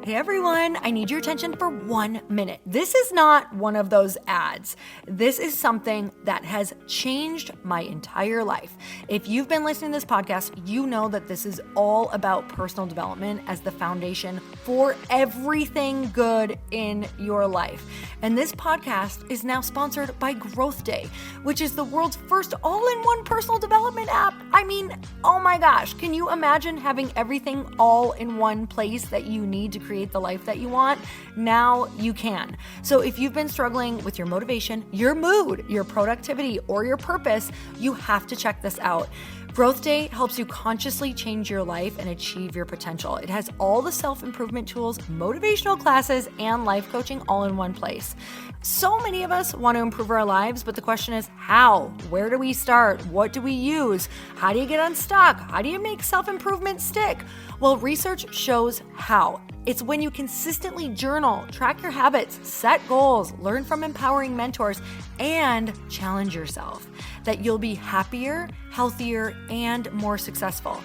Hey everyone, I need your attention for 1 minute. This is not one of those ads. This is something that has changed my entire life. If you've been listening to this podcast, you know that this is all about personal development as the foundation for everything good in your life. And this podcast is now sponsored by Growth Day, which is the world's first all-in-one personal development app. I mean, oh my gosh, can you imagine having everything all in one place that you need to create the life that you want? Now you can. So if you've been struggling with your motivation, your mood, your productivity, or your purpose, you have to check this out. Growth Day helps you consciously change your life and achieve your potential. It has all the self-improvement tools, motivational classes, and life coaching all in one place. So many of us want to improve our lives, but the question is how? Where do we start? What do we use? How do you get unstuck? How do you make self-improvement stick? Well, research shows how. It's when you consistently journal, track your habits, set goals, learn from empowering mentors, and challenge yourself that you'll be happier, healthier, and more successful.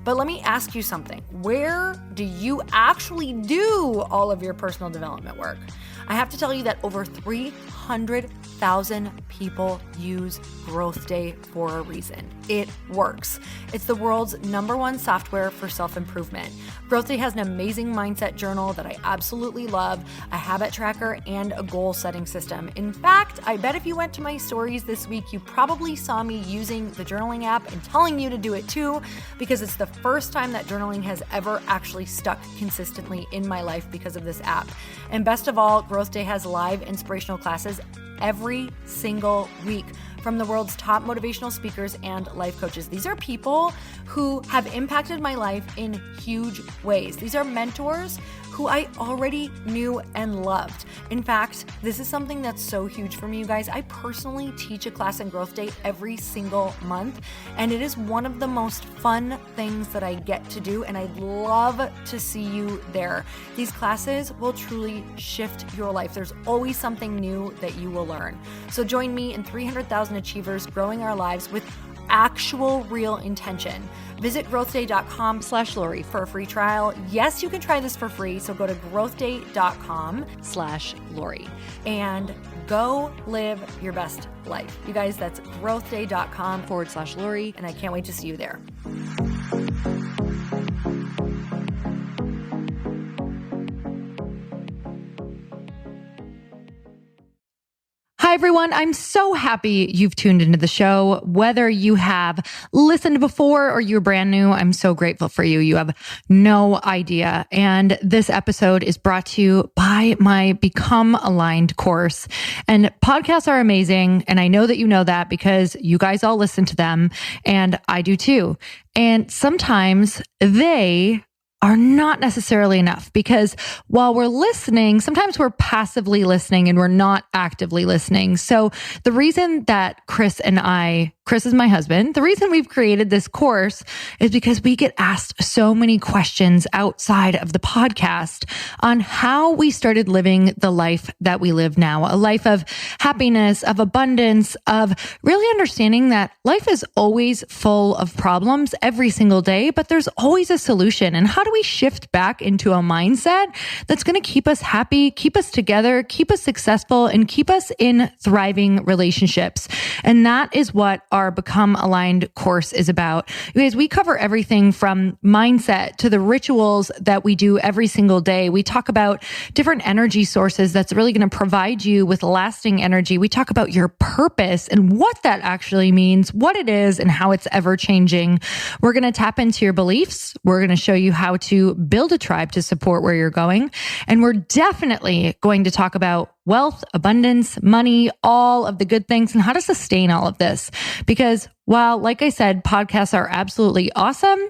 But let me ask you something. Where do you actually do all of your personal development work? I have to tell you that over 300,000 people use Growth Day for a reason. It works. It's the world's #1 software for self-improvement. Growth Day has an amazing mindset journal that I absolutely love, a habit tracker, and a goal-setting system. In fact, I bet if you went to my stories this week, you probably saw me using the journaling app and telling you to do it too, because it's the first time that journaling has ever actually stuck consistently in my life because of this app. And best of all, Growth Day has live inspirational classes every single week from the world's top motivational speakers and life coaches. These are people who have impacted my life in huge ways. These are mentors who I already knew and loved. In fact, this is something that's so huge for me, you guys. I personally teach a class in Growth Day every single month, and it is one of the most fun things that I get to do, and I'd love to see you there. These classes will truly shift your life. There's always something new that you will learn. So join me and 300,000 achievers growing our lives with actual real intention. Visit growthday.com/Lori for a free trial. Yes, you can try this for free. So go to growthday.com/Lori and go live your best life. You guys, that's growthday.com/Lori. And I can't wait to see you there. Hi, everyone. I'm so happy you've tuned into the show. Whether you have listened before or you're brand new, I'm so grateful for you. You have no idea. And this episode is brought to you by my Become Aligned course. And podcasts are amazing. And I know that you know that because you guys all listen to them. And I do too. And sometimes they are not necessarily enough, because while we're listening, sometimes we're passively listening and we're not actively listening. So the reason that Chris is my husband, the reason we've created this course is because we get asked so many questions outside of the podcast on how we started living the life that we live now, a life of happiness, of abundance, of really understanding that life is always full of problems every single day, but there's always a solution. And how do we shift back into a mindset that's going to keep us happy, keep us together, keep us successful, and keep us in thriving relationships? And that is what our Become Aligned course is about. You guys, we cover everything from mindset to the rituals that we do every single day. We talk about different energy sources that's really going to provide you with lasting energy. We talk about your purpose and what that actually means, what it is, and how it's ever changing. We're going to tap into your beliefs. We're going to show you how to build a tribe to support where you're going. And we're definitely going to talk about wealth, abundance, money, all of the good things, and how to sustain all of this. Because while, like I said, podcasts are absolutely awesome,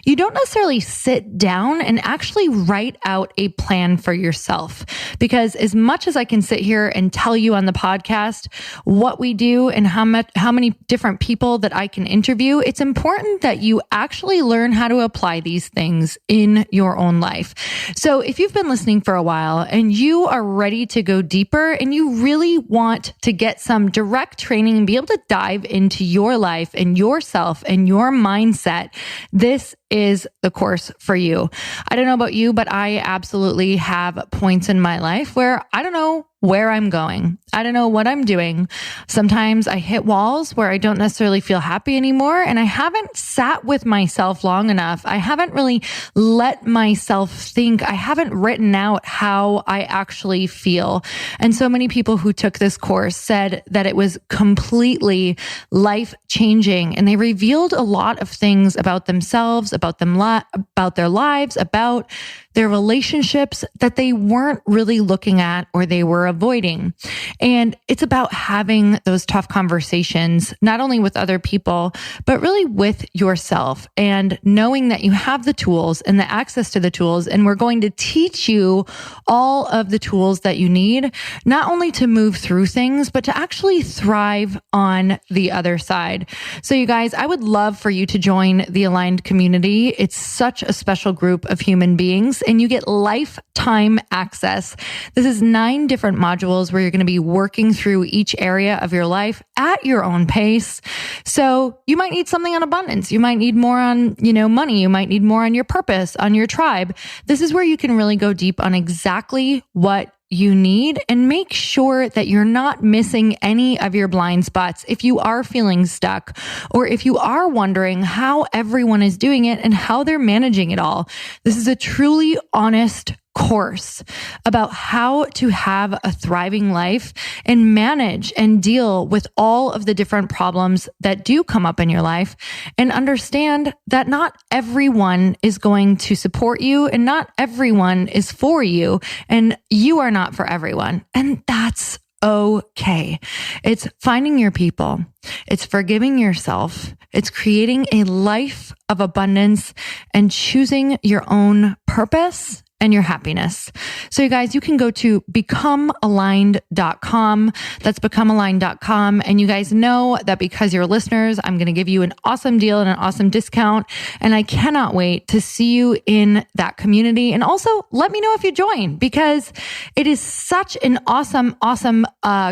you don't necessarily sit down and actually write out a plan for yourself. Because as much as I can sit here and tell you on the podcast what we do and how many different people that I can interview, it's important that you actually learn how to apply these things in your own life. So if you've been listening for a while and you are ready to go deeper and you really want to get some direct training and be able to dive into your life and yourself and your mindset, this is the course for you. I don't know about you, but I absolutely have points in my life where I don't know where I'm going. I don't know what I'm doing. Sometimes I hit walls where I don't necessarily feel happy anymore, and I haven't sat with myself long enough. I haven't really let myself think. I haven't written out how I actually feel. And so many people who took this course said that it was completely life-changing, and they revealed a lot of things about themselves, about their lives, about their relationships that they weren't really looking at or they were avoiding. And it's about having those tough conversations, not only with other people, but really with yourself, and knowing that you have the tools and the access to the tools. And we're going to teach you all of the tools that you need, not only to move through things, but to actually thrive on the other side. So you guys, I would love for you to join the Aligned community. It's such a special group of human beings, and you get lifetime access. This is 9 different modules where you're going to be working through each area of your life at your own pace. So you might need something on abundance. You might need more on, money. You might need more on your purpose, on your tribe. This is where you can really go deep on exactly what you need and make sure that you're not missing any of your blind spots. If you are feeling stuck, or if you are wondering how everyone is doing it and how they're managing it all, this is a truly honest course about how to have a thriving life and manage and deal with all of the different problems that do come up in your life, and understand that not everyone is going to support you and not everyone is for you, and you are not for everyone. And that's okay. It's finding your people. It's forgiving yourself. It's creating a life of abundance and choosing your own purpose and your happiness. So you guys, you can go to becomealigned.com. That's becomealigned.com. And you guys know that because you're listeners, I'm going to give you an awesome deal and an awesome discount. And I cannot wait to see you in that community. And also let me know if you join, because it is such an awesome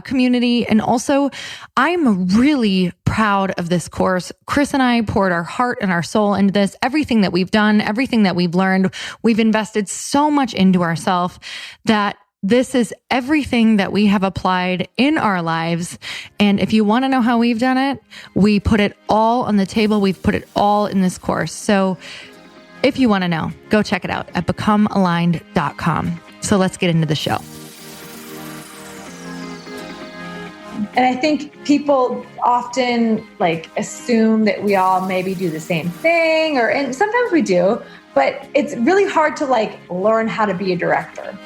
community. And also, I'm really proud of this course. Chris and I poured our heart and our soul into this. Everything that we've done, everything that we've learned, we've invested so much into ourselves that this is everything that we have applied in our lives. And if you want to know how we've done it, we put it all on the table. We've put it all in this course. So if you want to know, go check it out at becomealigned.com. So let's get into the show. And I think people often assume that we all maybe do the same thing, and sometimes we do, but it's really hard to learn how to be a director.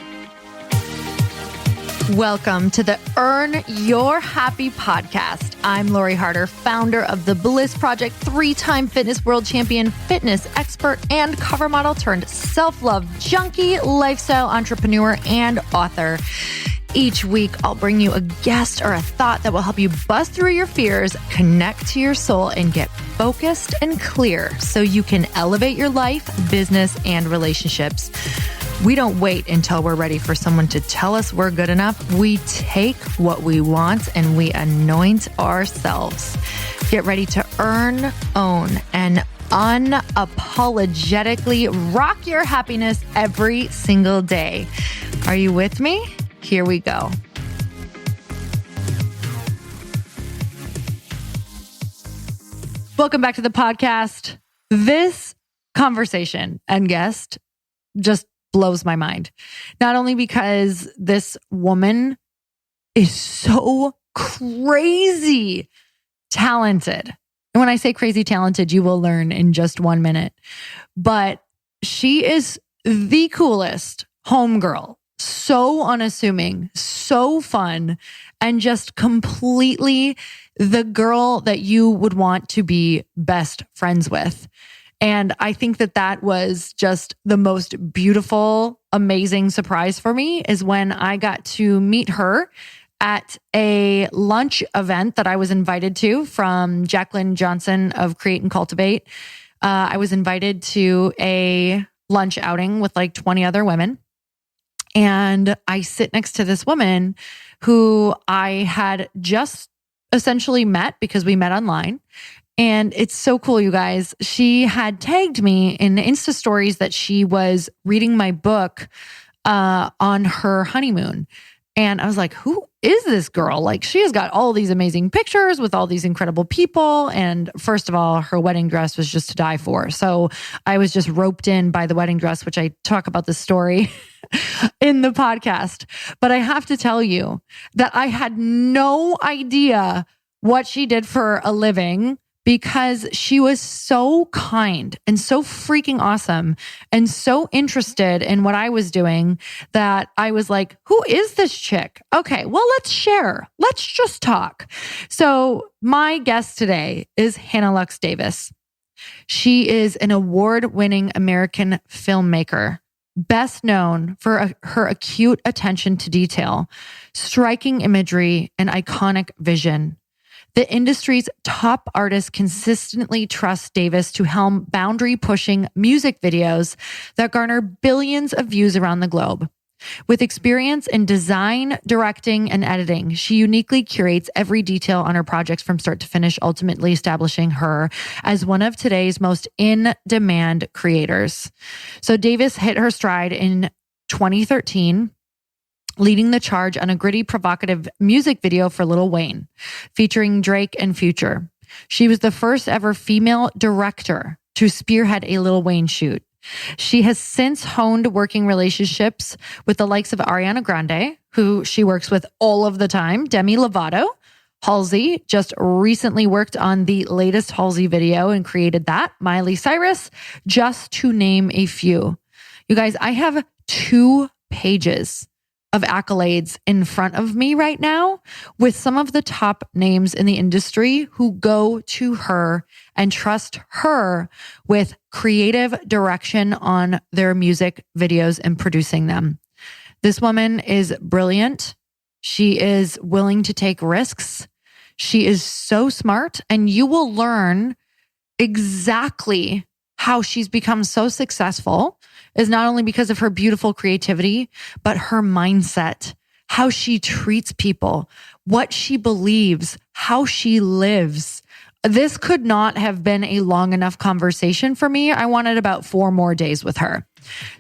Welcome to the Earn Your Happy podcast. I'm Lori Harder, founder of The Bliss Project, 3-time fitness world champion, fitness expert, and cover model turned self-love junkie, lifestyle entrepreneur, and author. Each week, I'll bring you a guest or a thought that will help you bust through your fears, connect to your soul, and get focused and clear so you can elevate your life, business, and relationships. We don't wait until we're ready for someone to tell us we're good enough. We take what we want and we anoint ourselves. Get ready to earn, own, and unapologetically rock your happiness every single day. Are you with me? Here we go. Welcome back to the podcast. This conversation and guest just blows my mind. Not only because this woman is so crazy talented. And when I say crazy talented, you will learn in just 1 minute. But she is the coolest homegirl. So unassuming, so fun, and just completely the girl that you would want to be best friends with. And I think that was just the most beautiful, amazing surprise for me, is when I got to meet her at a lunch event that I was invited to from Jacqueline Johnson of Create and Cultivate. I was invited to a lunch outing with 20 other women. And I sit next to this woman who I had just essentially met because we met online. And it's so cool, you guys. She had tagged me in Insta stories that she was reading my book on her honeymoon. And I was like, who is this girl? Like, she has got all these amazing pictures with all these incredible people. And first of all, her wedding dress was just to die for. So I was just roped in by the wedding dress, which I talk about the story in the podcast. But I have to tell you that I had no idea what she did for a living, because she was so kind and so freaking awesome and so interested in what I was doing that I was like, who is this chick? Okay, well, let's share. Let's just talk. So my guest today is Hannah Lux-Davis. She is an award-winning American filmmaker, best known for her acute attention to detail, striking imagery, and iconic vision. The industry's top artists consistently trust Davis to helm boundary-pushing music videos that garner billions of views around the globe. With experience in design, directing, and editing, she uniquely curates every detail on her projects from start to finish, ultimately establishing her as one of today's most in-demand creators. So Davis hit her stride in 2013, leading the charge on a gritty, provocative music video for Lil Wayne, featuring Drake and Future. She was the first ever female director to spearhead a Lil Wayne shoot. She has since honed working relationships with the likes of Ariana Grande, who she works with all of the time, Demi Lovato. Halsey just recently worked on the latest Halsey video and created that, Miley Cyrus, just to name a few. You guys, I have 2 pages of accolades in front of me right now with some of the top names in the industry who go to her and trust her with creative direction on their music videos and producing them. This woman is brilliant. She is willing to take risks. She is so smart, and you will learn exactly how she's become so successful is not only because of her beautiful creativity, but her mindset, how she treats people, what she believes, how she lives. This could not have been a long enough conversation for me. I wanted about 4 more days with her.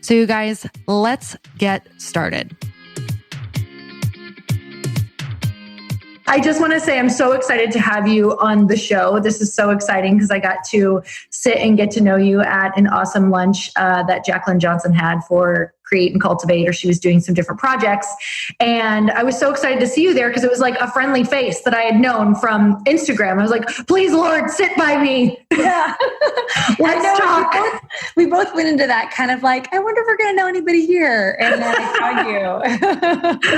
So you guys, let's get started. I just want to say I'm so excited to have you on the show. This is so exciting because I got to sit and get to know you at an awesome lunch that Jacqueline Johnson had for Create and Cultivate, or she was doing some different projects. And I was so excited to see you there because it was like a friendly face that I had known from Instagram. I was like, please, Lord, sit by me. Yeah. Let's talk. We both went into that kind of like, I wonder if we're going to know anybody here. And then I saw you.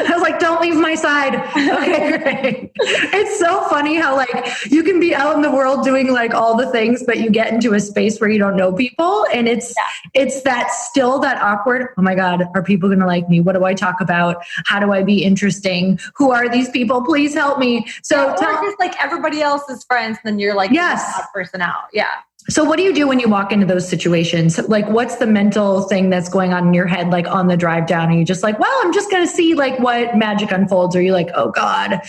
I was like, don't leave my side. Okay, great. It's so funny how like you can be out in the world doing like all the things, but you get into a space where you don't know people. And it's that still that awkward, oh my God, are people going to like me? What do I talk about? How do I be interesting? Who are these people? Please help me. So tell just like everybody else's friends, then you're like, yes, the odd person out. Yeah. So what do you do when you walk into those situations? Like, what's the mental thing that's going on in your head, like on the drive down? Are you just like, well, I'm just going to see like what magic unfolds? Or are you like, oh God,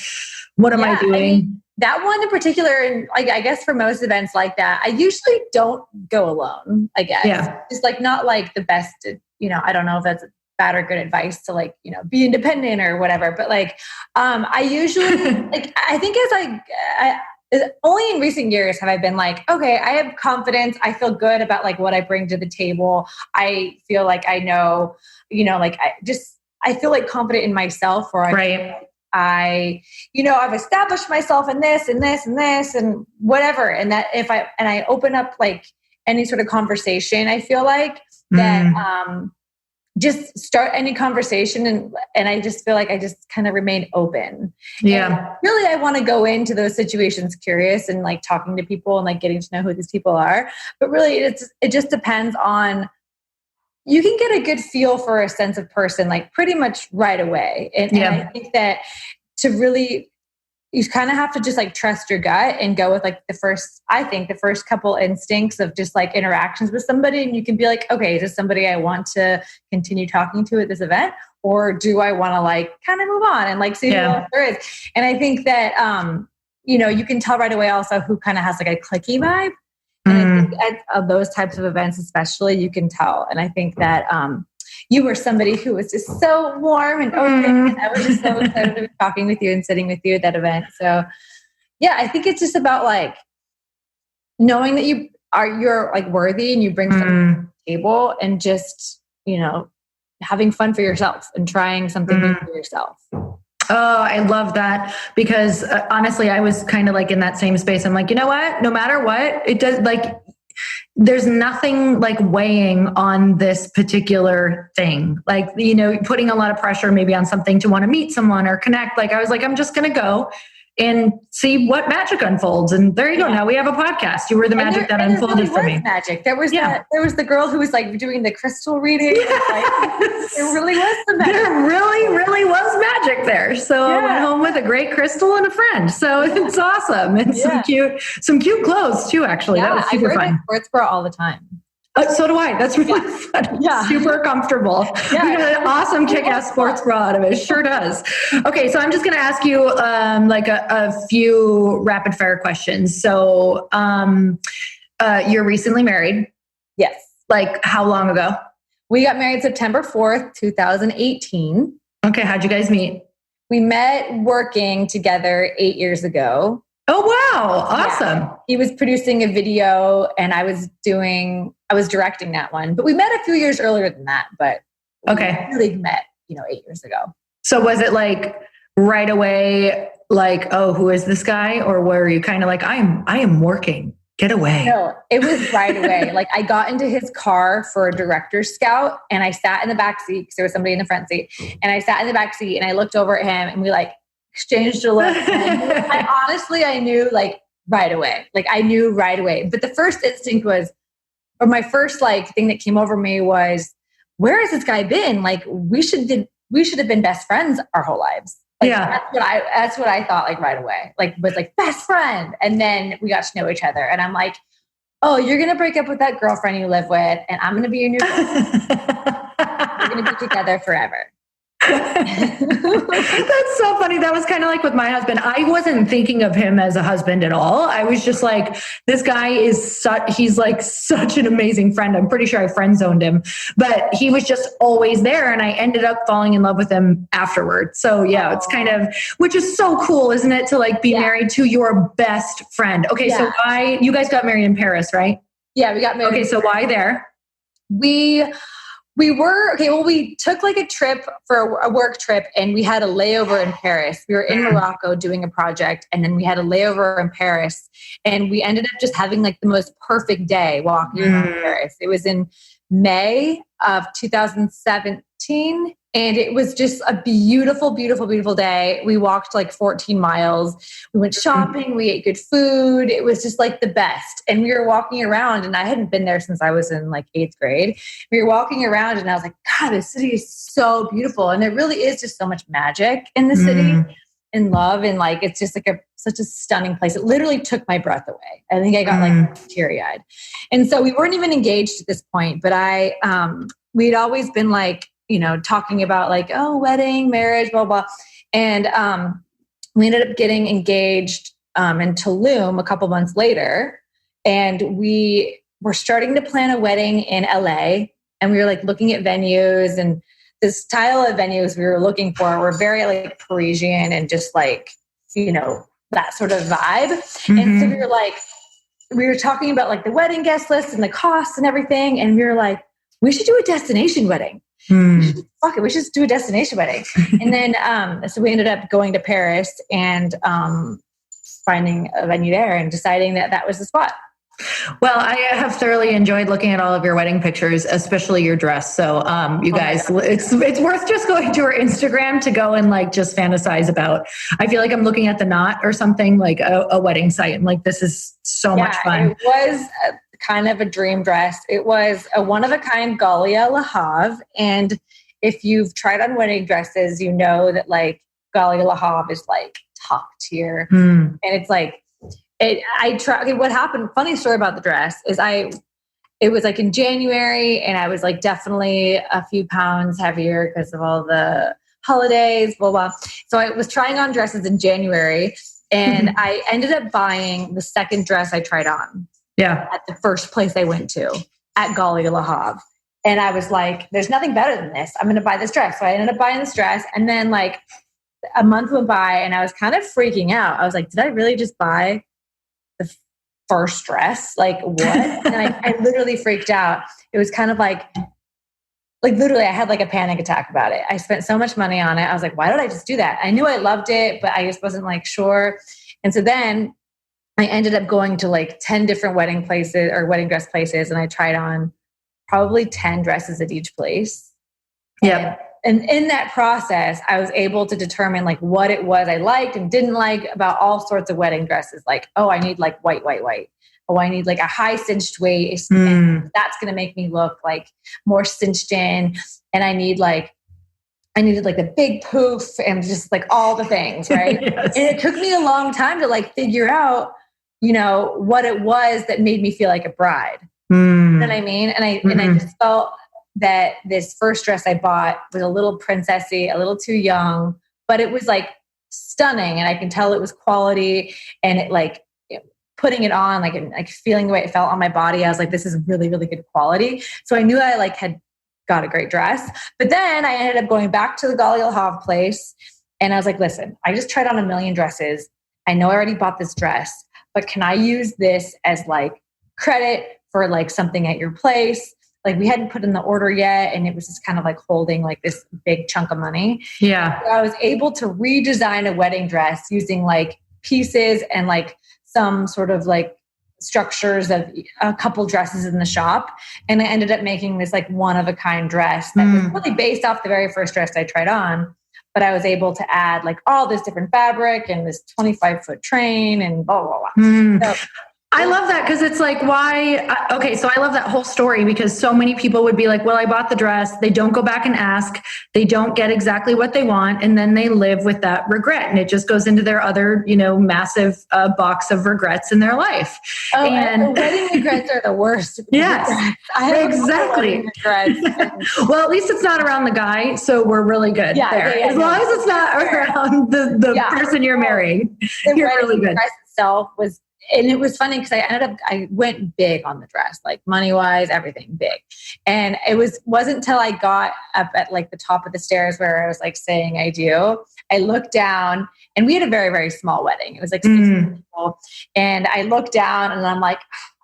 what am I doing? I mean, that one in particular, and like, I guess for most events like that, I usually don't go alone, I guess. Yeah. It's like not like the best, I don't know if that's bad or good advice to like, be independent or whatever. But like, I usually, like, I think only in recent years have I been like, okay, I have confidence. I feel good about like what I bring to the table. I feel like I know, I feel like confident in myself, or I've established myself in this and this and this and whatever. And that I open up like any sort of conversation, I feel like that, just start any conversation and I just feel like I just kind of remain open. Yeah. And really, I want to go into those situations curious and like talking to people and like getting to know who these people are. But really, it just depends on, you can get a good feel for a sense of person like pretty much right away. And I think that to really, you kind of have to just like trust your gut and go with like the first couple instincts of just like interactions with somebody. And you can be like, okay, is this somebody I want to continue talking to at this event? Or do I want to like kind of move on and like see who else there is? And I think that you can tell right away also who kind of has like a cliquey vibe. And I think at those types of events, especially, you can tell. And I think that you were somebody who was just so warm and open. And I was just so excited to be talking with you and sitting with you at that event. So yeah, I think it's just about like knowing that you're like worthy and you bring something to the table, and just, having fun for yourself and trying something new for yourself. Oh, I love that, because honestly, I was kind of like in that same space. I'm like, you know what? No matter what, it does, like, there's nothing like weighing on this particular thing. Like, putting a lot of pressure maybe on something to want to meet someone or connect. Like, I was like, I'm just going to go and see what magic unfolds. And there you go. Now we have a podcast. You were the magic that unfolded for me. Magic. There was the girl who was like doing the crystal reading. Yes. There really was some magic. There really was magic there. So I went home with a great crystal and a friend. So it's awesome. And some cute clothes too, actually. That was super fun. I wear that sports bra all the time. So do I. That's really fun. Yeah. Super comfortable. Yeah. You got an awesome kick-ass sports bra out of it. Sure does. Okay. So I'm just going to ask you like a few rapid fire questions. So you're recently married. Yes. Like how long ago? We got married September 4th, 2018. Okay. How'd you guys meet? We met working together 8 years ago. Oh, wow. Awesome. Yeah. He was producing a video and I was directing that one, but we met a few years earlier than that, but we really met, 8 years ago. So was it like right away, like, oh, who is this guy? Or were you kind of like, I am working, get away? No, it was right away. Like I got into his car for a director's scout and I sat in the back seat because there was somebody in the front seat, and I sat in the back seat and I looked over at him and we like exchanged a look. I knew like right away. Like I knew right away. But the first instinct was, or my first like thing that came over me was, where has this guy been? Like we should have been best friends our whole lives. Like, yeah. That's what I thought like right away. Like was like best friend. And then we got to know each other. And I'm like, oh, you're going to break up with that girlfriend you live with. And I'm going to be your new girlfriend. We're going to be together forever. That's so funny. That was kind of like with my husband. I wasn't thinking of him as a husband at all. I was just like, this guy he's like such an amazing friend. I'm pretty sure I friend zoned him, but he was just always there. And I ended up falling in love with him afterward. So yeah, it's kind of, which is so cool, isn't it? To like be married to your best friend. Okay. Yeah. So you guys got married in Paris, right? Yeah, we got married. Okay. So why there? We took like a trip for a work trip and we had a layover in Paris. We were in Morocco doing a project and then we had a layover in Paris and we ended up just having like the most perfect day walking around Paris. It was in May of 2017 and it was just a beautiful, beautiful, beautiful day. We walked like 14 miles. We went shopping. We ate good food. It was just like the best. And we were walking around and I hadn't been there since I was in like 8th grade. We were walking around and I was like, God, this city is so beautiful. And there really is just so much magic in the city and love. And like, it's just like such a stunning place. It literally took my breath away. I think I got like teary-eyed. And so we weren't even engaged at this point, but we'd always been like, talking about like, oh, wedding, marriage, blah, blah. And we ended up getting engaged in Tulum a couple months later. And we were starting to plan a wedding in LA. And we were like looking at venues, and the style of venues we were looking for were very like Parisian and just like, that sort of vibe. And so we were talking about like the wedding guest list and the costs and everything. And we were like, we should do a destination wedding. We should just do a destination wedding. And then, so we ended up going to Paris and finding a venue there and deciding that was the spot. Well, I have thoroughly enjoyed looking at all of your wedding pictures, especially your dress. So you guys, it's worth just going to her Instagram to go and like just fantasize about. I feel like I'm looking at the Knot or something, like a wedding site. I'm like, this is so much fun. It was kind of a dream dress. It was a one-of-a-kind Galia Le Havre. And if you've tried on wedding dresses, you know that like Galia Le Havre is like top tier. And it's like, what happened, funny story about the dress is it was like in January and I was like definitely a few pounds heavier because of all the holidays, blah, blah. So I was trying on dresses in January And I ended up buying the second dress I tried on. Yeah. At the first place I went to at Gali La Havre. And I was like, there's nothing better than this. I'm going to buy this dress. So I ended up buying this dress. And then like a month went by and I was kind of freaking out. I was like, did I really just buy the first dress? Like what? And I literally freaked out. It was kind of like literally I had like a panic attack about it. I spent so much money on it. I was like, why did I just do that? I knew I loved it, but I just wasn't like sure. And so then I ended up going to like 10 different wedding places or wedding dress places. And I tried on probably 10 dresses at each place. Yeah. And in that process, I was able to determine like what it was I liked and didn't like about all sorts of wedding dresses. Like, oh, I need like white. Oh, I need like a high cinched waist. And that's going to make me look like more cinched in. And I needed like a big poof and just like all the things. Right. Yes. And it took me a long time to like figure out, you know, what it was that made me feel like a bride. You know what I mean? And I just felt that this first dress I bought was a little princessy, a little too young, but it was like stunning. And I can tell it was quality, and it like putting it on, like feeling the way it felt on my body. I was like, this is really, really good quality. So I knew I like had got a great dress, but then I ended up going back to the Gali La Havre place. And I was like, listen, I just tried on a million dresses. I know I already bought this dress, but can I use this as like credit for like something at your place? Like we hadn't put in the order yet, and it was just kind of like holding like this big chunk of money. Yeah. So I was able to redesign a wedding dress using like pieces and like some sort of like structures of a couple dresses in the shop. And I ended up making this like one of a kind dress that was really based off the very first dress I tried on. But I was able to add like all this different fabric and this 25-foot train and blah, blah, blah. So, I love that because it's like, why? Okay, so I love that whole story because so many people would be like, well, I bought the dress. They don't go back and ask. They don't get exactly what they want. And then they live with that regret. And it just goes into their other, you know, massive box of regrets in their life. Oh, and the wedding regrets are the worst. Yes, I have exactly. regrets. Well, at least it's not around the guy. So we're really good there. Yeah, as long as it's not around the person you're marrying, you're really good. The dress itself was, and it was funny because I went big on the dress, like money wise, everything big. And it wasn't until I got up at like the top of the stairs where I was like saying I do. I looked down, and we had a very, very small wedding. It was like 60 people. And I looked down and I'm like,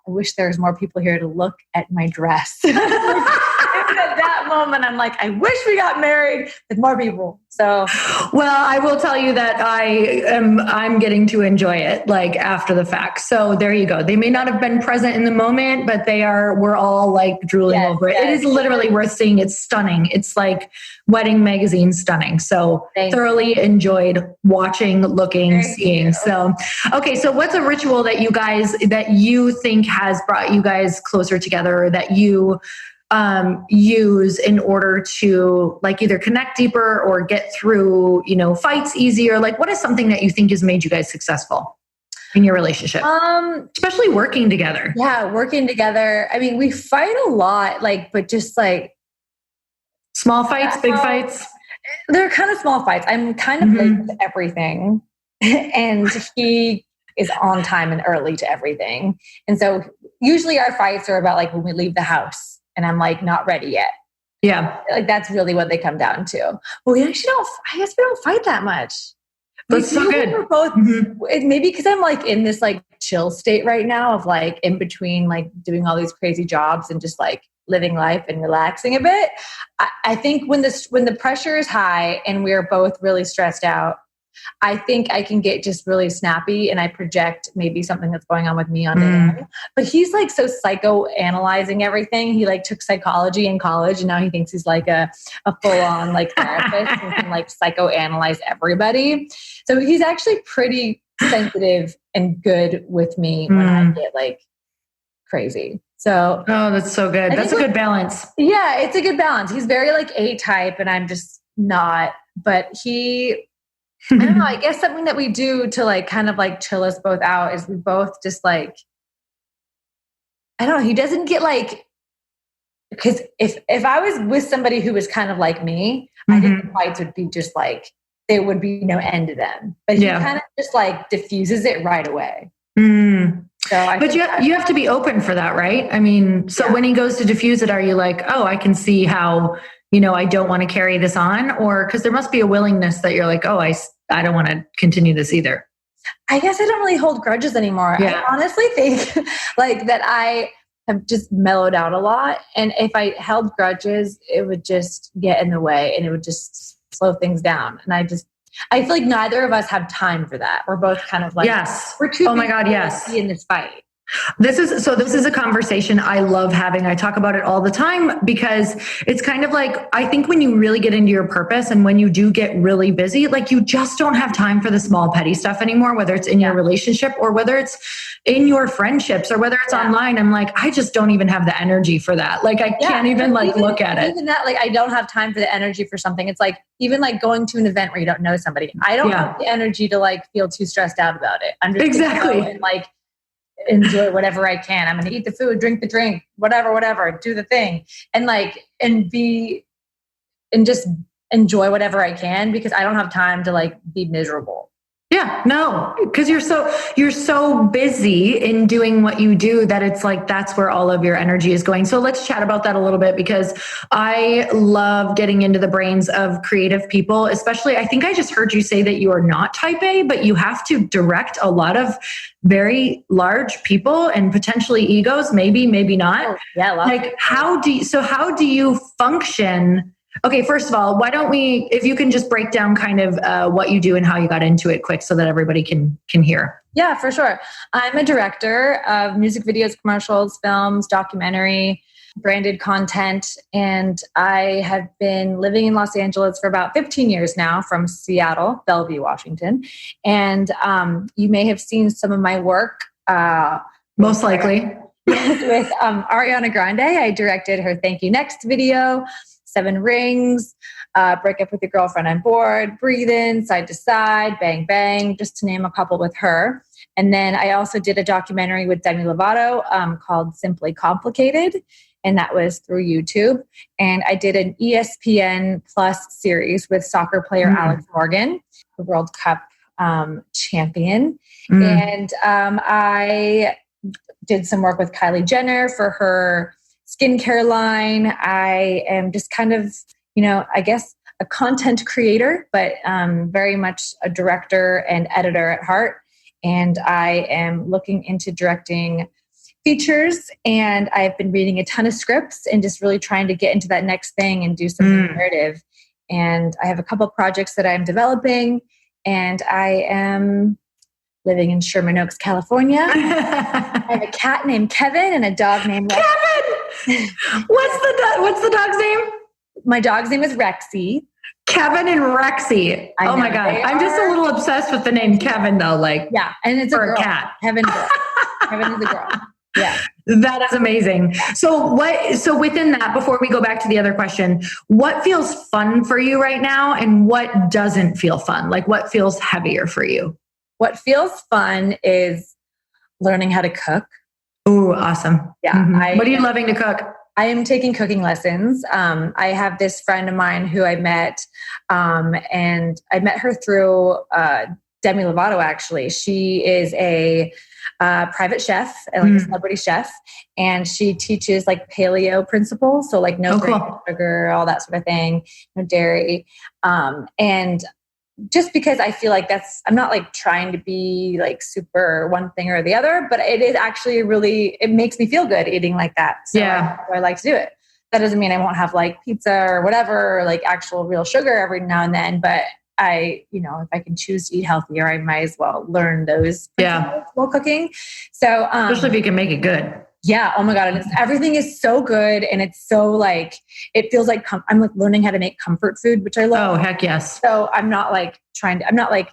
I wish there was more people here to look at my dress. At that moment, I'm like, I wish we got married with more people. So, well, I will tell you that I'm getting to enjoy it like after the fact. So there you go. They may not have been present in the moment, but we're all like drooling over it. Yes. It is literally worth seeing. It's stunning. It's like wedding magazine stunning. So thoroughly enjoyed watching, looking, seeing. So, okay. So what's a ritual that you think has brought you guys closer together, or that you use in order to like either connect deeper or get through, you know, fights easier? Like what is something that you think has made you guys successful in your relationship? Especially working together. Yeah, working together. I mean, we fight a lot, like, but just like small fights, big fights. They're kind of small fights. I'm kind of late to everything. And he is on time and early to everything. And so usually our fights are about like when we leave the house. And I'm like, not ready yet. Yeah. Like that's really what they come down to. Well, I guess we don't fight that much. That's so good. We're both, maybe because I'm like in this like chill state right now of like in between like doing all these crazy jobs and just like living life and relaxing a bit. I think when the pressure is high and we're both really stressed out, I think I can get just really snappy and I project maybe something that's going on with me onto him. But he's like so psychoanalyzing everything. He like took psychology in college and now he thinks he's like a full-on like therapist and can like psychoanalyze everybody. So he's actually pretty sensitive and good with me when I get like crazy. So that's so good. That's a good balance. Yeah, it's a good balance. He's very like A-type and I'm just not, but I don't know. I guess something that we do to like kind of like chill us both out is we both just like, I don't know. He doesn't get like, because if I was with somebody who was kind of like me, I think the fights would be just like there would be no end to them. But he kind of just like diffuses it right away. So but you have to be open for that, right? I mean, so when he goes to diffuse it, are you like, oh, I can see how, I don't want to carry this on? Or because there must be a willingness that you're like, oh, I don't want to continue this either. I guess I don't really hold grudges anymore. I honestly think like that I have just mellowed out a lot. And if I held grudges, it would just get in the way and it would just slow things down. And I feel like neither of us have time for that. We're both kind of like, we're too in this fight. This is a conversation I love having. I talk about it all the time because it's kind of like, I think when you really get into your purpose and when you do get really busy, like you just don't have time for the small petty stuff anymore, whether it's in your relationship or whether it's in your friendships or whether it's online. I'm like, I just don't even have the energy for that. Like I can't even look at it. Even that, like, I don't have time for the energy for something. It's like, even like going to an event where you don't know somebody, I don't have the energy to like feel too stressed out about it. I'm just gonna go and like enjoy whatever I can. I'm going to eat the food, drink the drink, whatever, do the thing. And like, and just enjoy whatever I can because I don't have time to like be miserable. Yeah, no, because you're so busy in doing what you do that it's like that's where all of your energy is going. So let's chat about that a little bit because I love getting into the brains of creative people, especially I think I just heard you say that you are not type A, but you have to direct a lot of very large people and potentially egos, maybe not. Oh, yeah, like how do you function? Okay, first of all, why don't we, if you can just break down kind of what you do and how you got into it quick so that everybody can hear. Yeah, for sure. I'm a director of music videos, commercials, films, documentary, branded content, and I have been living in Los Angeles for about 15 years now from Seattle, Bellevue, Washington. And you may have seen some of my work. Most likely. With Ariana Grande. I directed her Thank You Next video, 7 Rings, Break Up With Your Girlfriend on Board, Breathe In, Side to Side, Bang Bang, just to name a couple with her. And then I also did a documentary with Demi Lovato called Simply Complicated, and that was through YouTube. And I did an ESPN Plus series with soccer player Alex Morgan, the World Cup champion. And I did some work with Kylie Jenner for her skincare line. I am just kind of, I guess a content creator, but very much a director and editor at heart. And I am looking into directing features, and I've been reading a ton of scripts and just really trying to get into that next thing and do something narrative. And I have a couple of projects that I'm developing, and I am living in Sherman Oaks, California. I have a cat named Kevin and a dog named Rexy. Kevin! What's the dog's name? My dog's name is Rexy. Kevin and Rexy. Oh my God. I'm just a little obsessed with the name Kevin though. Like, yeah. And it's for a girl. Cat. Kevin is a girl. Yeah. That is amazing. So within that, before we go back to the other question, what feels fun for you right now and what doesn't feel fun? Like what feels heavier for you? What feels fun is learning how to cook. Oh, awesome. Yeah. What are you loving to cook? I am taking cooking lessons. I have this friend of mine who I met, and I met her through Demi Lovato, actually. She is a private chef, like a celebrity chef, and she teaches like paleo principles. So like no grain, sugar, all that sort of thing, no dairy. And just because I feel like I'm not like trying to be like super one thing or the other, but it is actually it makes me feel good eating like that. So I like to do it. That doesn't mean I won't have like pizza or whatever, or like actual real sugar every now and then, but if I can choose to eat healthier, I might as well learn those while cooking. So, especially if you can make it good. Yeah. Oh my God. And everything is so good. And it's so like, it feels like I'm like learning how to make comfort food, which I love. Oh, heck yes. So I'm not like I'm not like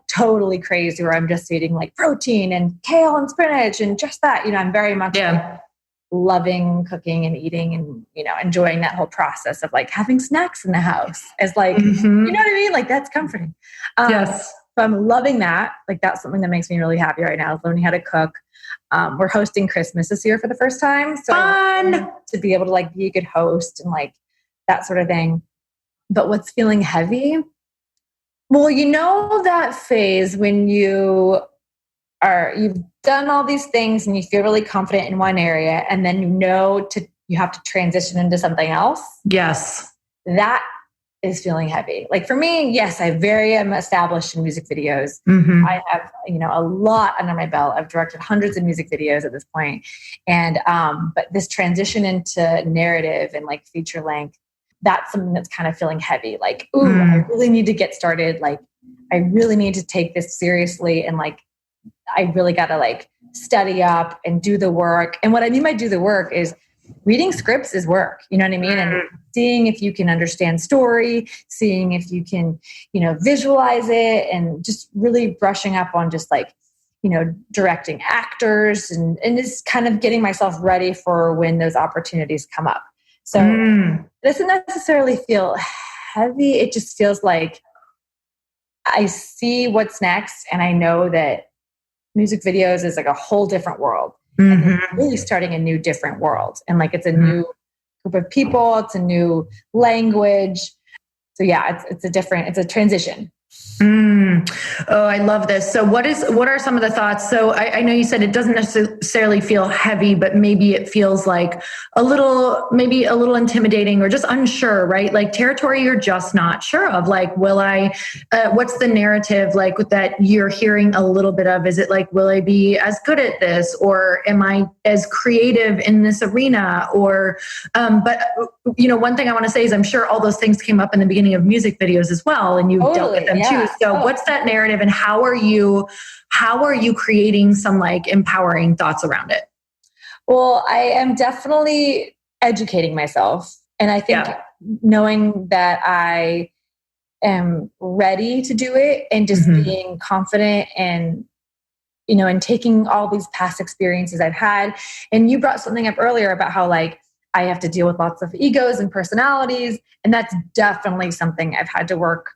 totally crazy where I'm just eating like protein and kale and spinach and just that, I'm very much like loving cooking and eating and, enjoying that whole process of like having snacks in the house as like, you know what I mean? Like that's comforting. Yes. So I'm loving that. Like that's something that makes me really happy right now is learning how to cook. We're hosting Christmas this year for the first time. So fun to be able to like be a good host and like that sort of thing. But what's feeling heavy? Well, you know that phase when you've done all these things and you feel really confident in one area, and then you have to transition into something else. Yes. That is feeling heavy. Like for me, yes, I am established in music videos. Mm-hmm. I have, a lot under my belt. I've directed hundreds of music videos at this point. And, but this transition into narrative and like feature length, that's something that's kind of feeling heavy. Like, I really need to get started. Like, I really need to take this seriously. And like, I really got to like study up and do the work. And what I mean by do the work is reading scripts is work. You know what I mean? And seeing if you can understand story, seeing if you can, visualize it, and just really brushing up on just like, directing actors and just kind of getting myself ready for when those opportunities come up. So it doesn't necessarily feel heavy. It just feels like I see what's next, and I know that music videos is like a whole different world. And really starting a new different world. And like, it's a new group of people. It's a new language. So yeah, it's a transition. Oh, I love this. So what are some of the thoughts? So I know you said it doesn't necessarily feel heavy, but maybe it feels like maybe a little intimidating or just unsure, right? Like territory you're just not sure of. Like, what's the narrative like that you're hearing a little bit of? Is it like, will I be as good at this? Or am I as creative in this arena? Or, but one thing I want to say is I'm sure all those things came up in the beginning of music videos as well. And you've dealt with them too. So what's that narrative, and how are you creating some like empowering thoughts around it? Well, I am definitely educating myself. And I think knowing that I am ready to do it, and just being confident and, and taking all these past experiences I've had. And you brought something up earlier about how like I have to deal with lots of egos and personalities. And that's definitely something I've had to work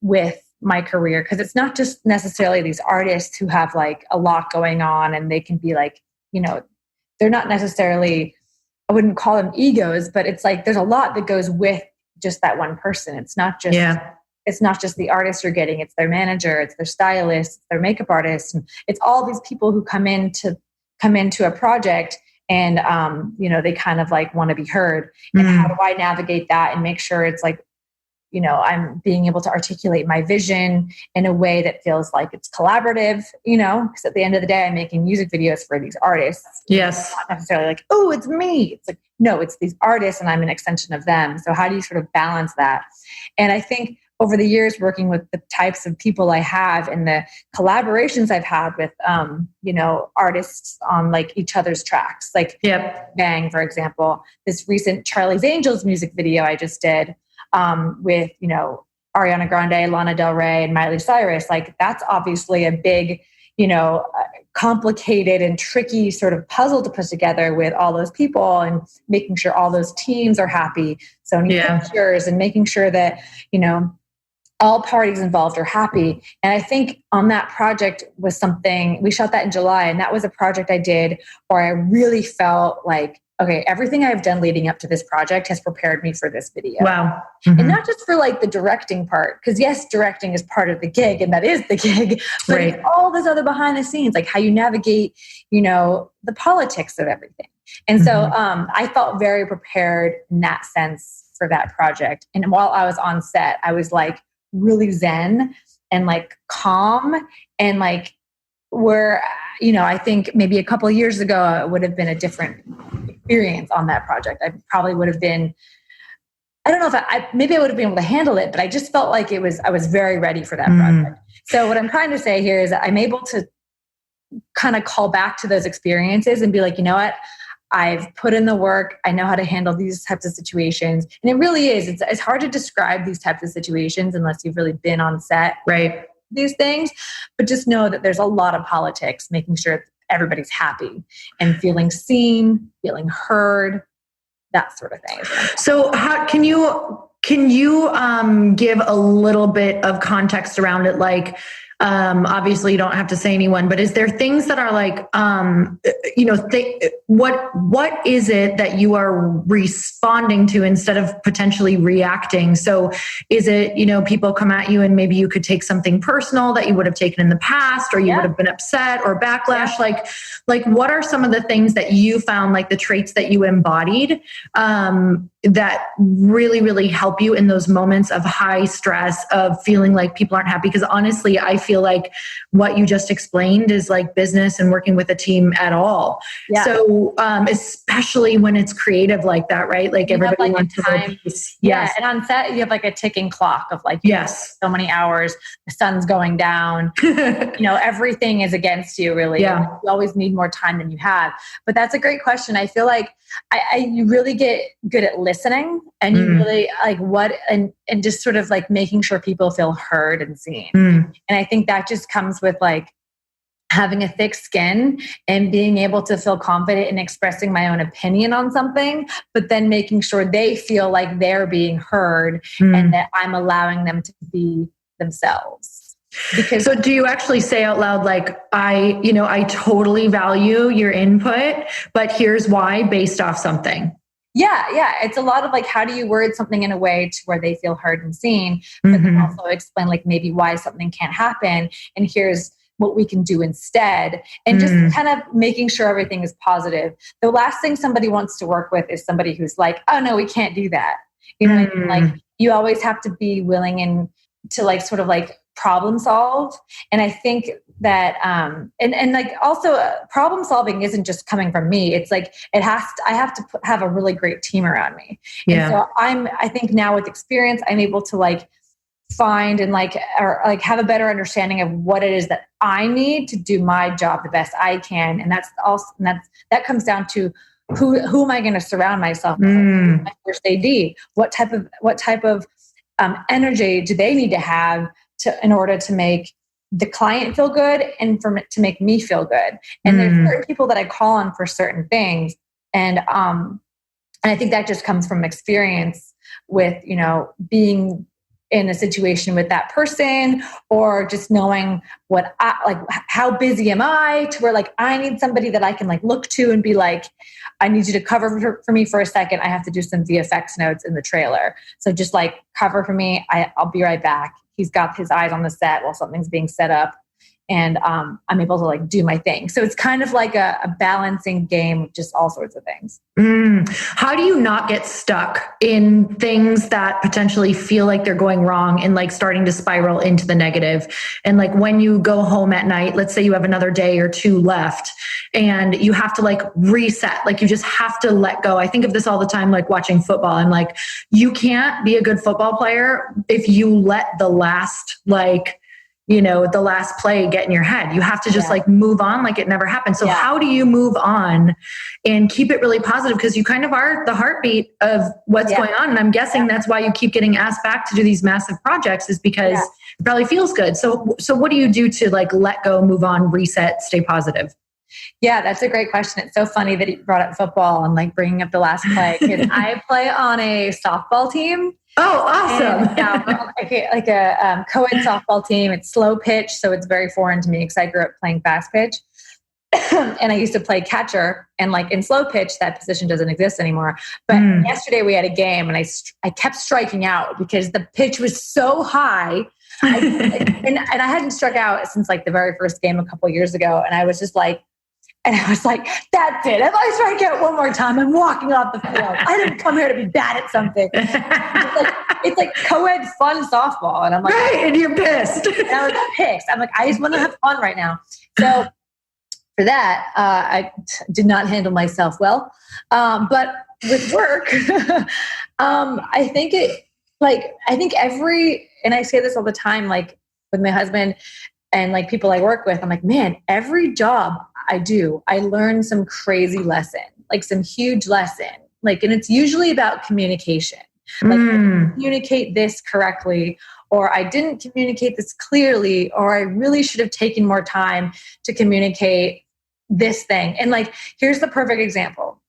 with my career, because it's not just necessarily these artists who have like a lot going on, and they can be like, they're not necessarily, I wouldn't call them egos, but it's like there's a lot that goes with just that one person. It's not just the artist you're getting, it's their manager, it's their stylist, it's their makeup artist, and it's all these people who come into a project, and they kind of like want to be heard. And how do I navigate that and make sure it's like, I'm being able to articulate my vision in a way that feels like it's collaborative, because at the end of the day, I'm making music videos for these artists. Yes. It's not necessarily like, oh, it's me. It's like, no, it's these artists and I'm an extension of them. So how do you sort of balance that? And I think over the years, working with the types of people I have and the collaborations I've had with, artists on like each other's tracks, like Bang, for example, this recent Charlie's Angels music video I just did, with, Ariana Grande, Lana Del Rey, and Miley Cyrus. Like that's obviously a big, complicated and tricky sort of puzzle to put together with all those people, and making sure all those teams are happy. So many pictures, and making sure that, all parties involved are happy. And I think on that project was something, we shot that in July, and that was a project I did where I really felt like, okay, everything I've done leading up to this project has prepared me for this video. Wow. And not just for like the directing part, because yes, directing is part of the gig, and that is the gig, but it's all this other behind the scenes, like how you navigate, the politics of everything. And so I felt very prepared in that sense for that project. And while I was on set, I was like really zen and like calm, and like where, I think maybe a couple of years ago, it would have been a different experience on that project. I probably would have been, I don't know if maybe I would have been able to handle it, but I just felt like I was very ready for that project. So what I'm trying to say here is that I'm able to kind of call back to those experiences and be like, you know what? I've put in the work. I know how to handle these types of situations. And it really is. It's hard to describe these types of situations unless you've really been on set. Right. These things, but just know that there's a lot of politics, making sure everybody's happy and feeling seen, feeling heard, that sort of thing. So how can you give a little bit of context around it? Like, Obviously you don't have to say anyone, but is there things that are like, what is it that you are responding to instead of potentially reacting? So is it, people come at you and maybe you could take something personal that you would have taken in the past, or you would have been upset or backlash? Like what are some of the things that you found, like the traits that you embodied, that really, really help you in those moments of high stress, of feeling like people aren't happy? Because honestly, I feel like what you just explained is like business and working with a team at all. Yeah. So especially when it's creative like that, right? Like you everybody wants time. Yes. Yeah. And on set, you have like a ticking clock of like, yes, so many hours, the sun's going down, everything is against you really. Yeah. You always need more time than you have. But that's a great question. I feel like you really get good at listening, and you really like and just sort of like making sure people feel heard and seen. And I think that just comes with like having a thick skin and being able to feel confident in expressing my own opinion on something, but then making sure they feel like they're being heard and that I'm allowing them to be themselves. Because so do you actually say out loud, like, I totally value your input, but here's why based off something? Yeah. It's a lot of like, how do you word something in a way to where they feel heard and seen, but then also explain like maybe why something can't happen. And here's what we can do instead. And just kind of making sure everything is positive. The last thing somebody wants to work with is somebody who's like, oh no, we can't do that. You know what I mean? Like you always have to be willing and to like sort of like problem solve. And I think that and like also problem solving isn't just coming from me. It's like I have to have a really great team around me. Yeah. And so I think now with experience, I'm able to like find and like or like have a better understanding of what it is that I need to do my job the best I can. And that comes down to who am I going to surround myself with? My first AD, what type of energy do they need to have in order to make the client feel good and to make me feel good. And there's certain people that I call on for certain things. And I think that just comes from experience with, being in a situation with that person, or just knowing how busy am I, to where like, I need somebody that I can like look to and be like, I need you to cover for me for a second. I have to do some VFX notes in the trailer. So just like cover for me. I'll be right back. He's got his eyes on the set while something's being set up, and I'm able to like do my thing. So it's kind of like a balancing game of just all sorts of things. How do you not get stuck in things that potentially feel like they're going wrong and like starting to spiral into the negative? And like when you go home at night, let's say you have another day or two left and you have to like reset, like you just have to let go. I think of this all the time, like watching football. I'm like, you can't be a good football player if you let the last play get in your head. You have to just like move on like it never happened. So how do you move on and keep it really positive? Because you kind of are the heartbeat of what's going on. And I'm guessing that's why you keep getting asked back to do these massive projects, is because it probably feels good. So what do you do to like let go, move on, reset, stay positive? Yeah, that's a great question. It's so funny that you brought up football and like bringing up the last play, because I play on a softball team. Oh, awesome. And, like a co-ed softball team. It's slow pitch, so it's very foreign to me because I grew up playing fast pitch. And I used to play catcher, and like in slow pitch, that position doesn't exist anymore. But yesterday we had a game, and I kept striking out because the pitch was so high. And I hadn't struck out since like the very first game a couple years ago. And I was like, that's it. If I strike out one more time, I'm walking off the field. I didn't come here to be bad at something. It's like co-ed fun softball. And I'm like, right, and you're pissed. And I was pissed. I'm like, I just want to have fun right now. So for that, I did not handle myself well. But with work, I think and I say this all the time, like with my husband and like people I work with, I'm like, man, every job I do, I learn some crazy lesson, like some huge lesson. Like, and it's usually about communication. Like, I didn't communicate this correctly, or I didn't communicate this clearly, or I really should have taken more time to communicate this thing. And like, here's the perfect example.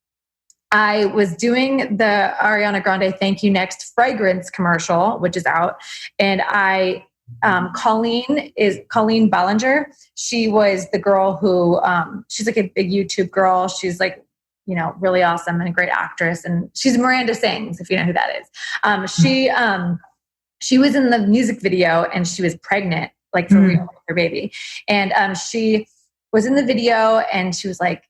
I was doing the Ariana Grande Thank You Next fragrance commercial, which is out. And I Colleen Ballinger. She was the girl who, she's like a big YouTube girl. She's like, really awesome and a great actress. And she's Miranda Sings, if you know who that is. She was in the music video and she was pregnant, like for real, with her baby. And she was in the video and she was like,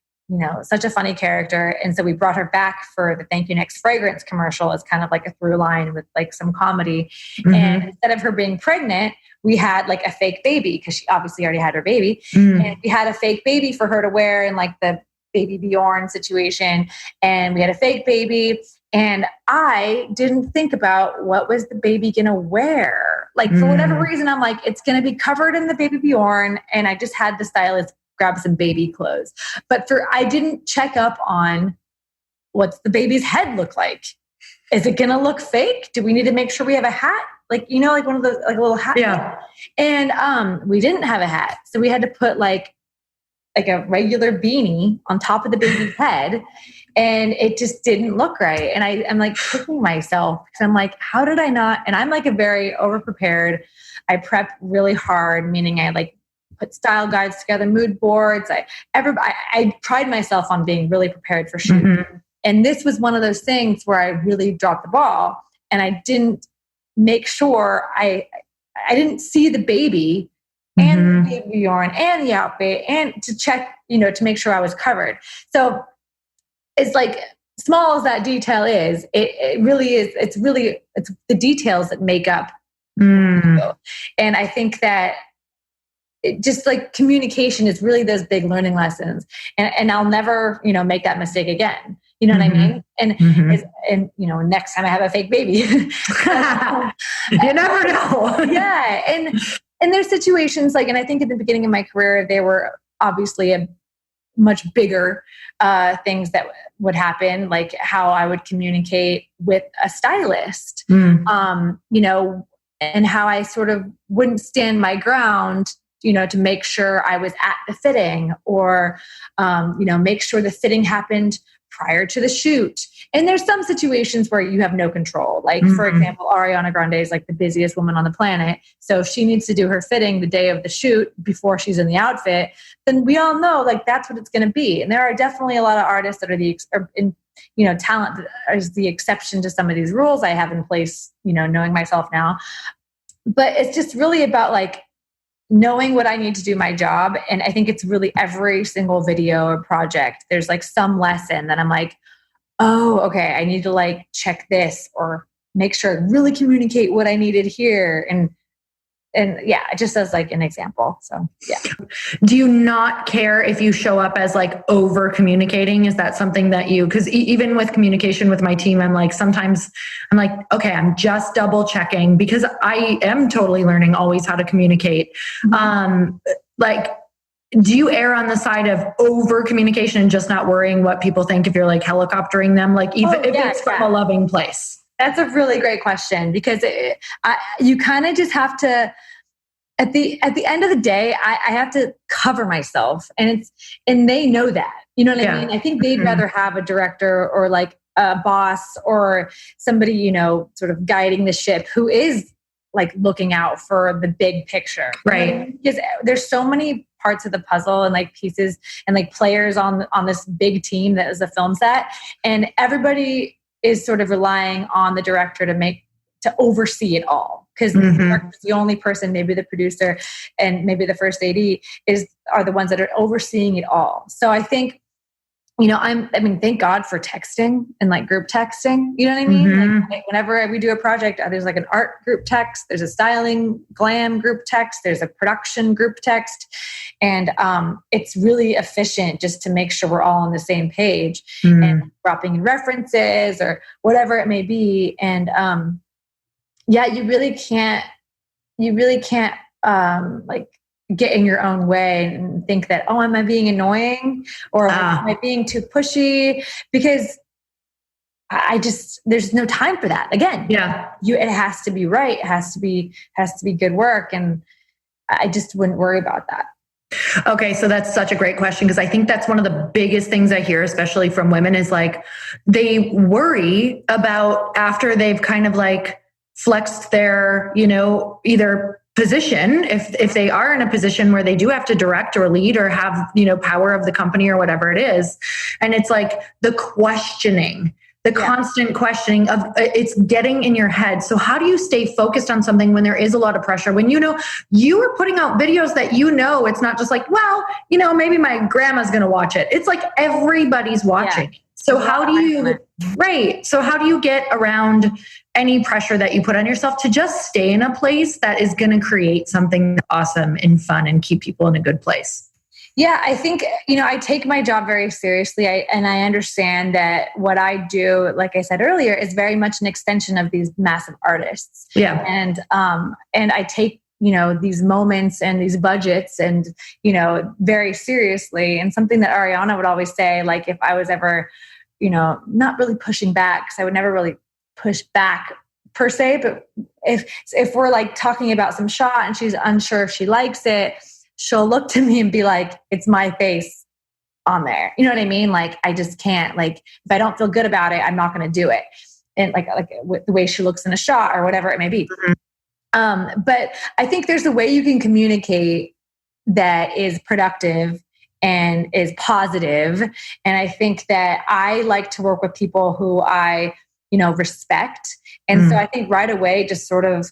such a funny character. And so we brought her back for the Thank You Next Fragrance commercial as kind of like a through line with like some comedy. And instead of her being pregnant, we had like a fake baby because she obviously already had her baby. And we had a fake baby for her to wear in like the baby Bjorn situation. And we had a fake baby. And I didn't think about what was the baby going to wear. Like for whatever reason, I'm like, it's going to be covered in the baby Bjorn. And I just had the stylist grab some baby clothes. But I didn't check up on what's the baby's head look like. Is it going to look fake? Do we need to make sure we have a hat? Like, like one of those, like a little hat. Yeah. And we didn't have a hat. So we had to put like a regular beanie on top of the baby's head. And it just didn't look right. And I'm like kicking myself because I'm like, how did I not? And I'm like a very overprepared. I prep really hard, meaning I like put style guides together, mood boards. I pride myself on being really prepared for shoot. And this was one of those things where I really dropped the ball and I didn't make sure I didn't see the baby and the baby Bjorn and the outfit and to check, to make sure I was covered. So it's like small as that detail is, it really is, it's the details that make up. And I think that it just like communication is really those big learning lessons. And I'll never, make that mistake again. You know what I mean? And next time I have a fake baby. You never know. Yeah. And there's situations like, and I think at the beginning of my career, there were obviously a much bigger things that would happen, like how I would communicate with a stylist, and how I sort of wouldn't stand my ground, to make sure I was at the fitting or, make sure the fitting happened prior to the shoot. And there's some situations where you have no control. Like, for example, Ariana Grande is like the busiest woman on the planet. So if she needs to do her fitting the day of the shoot before she's in the outfit, then we all know like that's what it's going to be. And there are definitely a lot of artists that are talent is the exception to some of these rules I have in place, knowing myself now. But it's just really about like knowing what I need to do my job. And I think it's really every single video or project, there's like some lesson that I'm like, oh, okay, I need to like check this or make sure I really communicate what I needed here. And yeah, just as like an example. So yeah. Do you not care if you show up as like over communicating? Is that something that because even with communication with my team, I'm like, sometimes I'm like, okay, I'm just double checking because I am totally learning always how to communicate. Like, do you err on the side of over communication and just not worrying what people think if you're like helicoptering them? Like even if it's from a loving place? That's a really great question because you kind of just have to, at the end of the day, I have to cover myself and they know that, you know what I mean? I think they'd rather have a director or like a boss or somebody, sort of guiding the ship who is like looking out for the big picture. Right. Because there's so many parts of the puzzle and like pieces and like players on this big team that is a film set, and everybody is sort of relying on the director to oversee it all. Because the only person, maybe the producer and maybe the first AD are the ones that are overseeing it all. So I think, thank God for texting and like group texting, you know what I mean? Like whenever we do a project, there's like an art group text, there's a styling glam group text, there's a production group text. And it's really efficient just to make sure we're all on the same page and dropping in references or whatever it may be. And you really can't like get in your own way and think that, oh, am I being annoying or am I being too pushy? Because there's no time for that. Again, it has to be right. It has to be good work. And I just wouldn't worry about that. Okay. So that's such a great question. Cause I think that's one of the biggest things I hear, especially from women, is like, they worry about after they've kind of like flexed their, either position, if they are in a position where they do have to direct or lead or have, power of the company or whatever it is. And it's like the questioning, the constant questioning of it's getting in your head. So how do you stay focused on something when there is a lot of pressure? When you are putting out videos that it's not just like, well, maybe my grandma's going to watch it. It's like everybody's watching. Yeah. So how do you get around any pressure that you put on yourself to just stay in a place that is going to create something awesome and fun and keep people in a good place? Yeah, I think, I take my job very seriously. And I understand that what I do, like I said earlier, is very much an extension of these massive artists. Yeah. And I take, these moments and these budgets and, very seriously. And something that Ariana would always say, like, if I was ever, not really pushing back, because I would never really push back per se, but if we're like talking about some shot and she's unsure if she likes it, she'll look to me and be like, it's my face on there. You know what I mean? Like, I just can't, like, if I don't feel good about it, I'm not going to do it. And like with the way she looks in a shot or whatever it may be. Mm-hmm. But I think there's a way you can communicate that is productive and is positive. And I think that I like to work with people who I, respect. And so I think right away, just sort of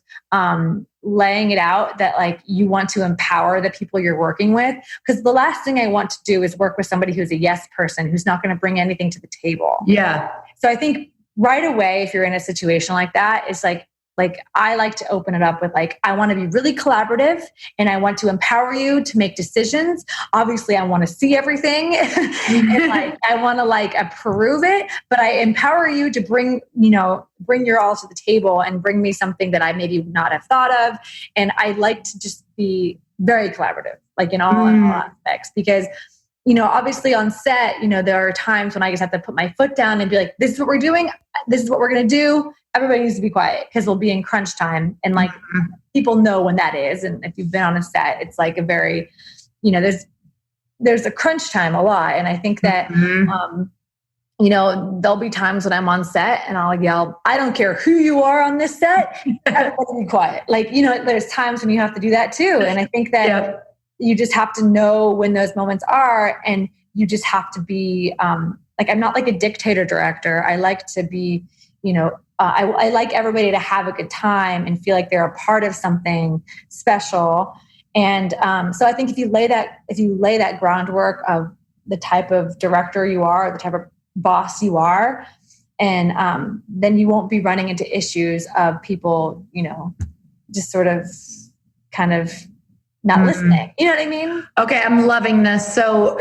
laying it out that like you want to empower the people you're working with. Because the last thing I want to do is work with somebody who's a yes person, who's not going to bring anything to the table. Yeah. So I think right away, if you're in a situation like that, it's like I like to open it up with like, I want to be really collaborative and I want to empower you to make decisions. Obviously I want to see everything and like, I want to like approve it, but I empower you to bring your all to the table and bring me something that I maybe would not have thought of. And I like to just be very collaborative, like in all aspects, because obviously on set, there are times when I just have to put my foot down and be like, this is what we're doing. This is what we're going to do. Everybody needs to be quiet because we'll be in crunch time. And like people know when that is. And if you've been on a set, it's like a very, there's a crunch time a lot. And I think that, there'll be times when I'm on set and I'll yell, I don't care who you are on this set. Everybody be quiet. Like, there's times when you have to do that too. And I think that you just have to know when those moments are, and you just have to be, like, I'm not like a dictator director. I like to be, I like everybody to have a good time and feel like they're a part of something special. And so I think if you lay that groundwork of the type of director you are, the type of boss you are, and then you won't be running into issues of people, just sort of kind of not listening. You know what I mean? Okay. I'm loving this. So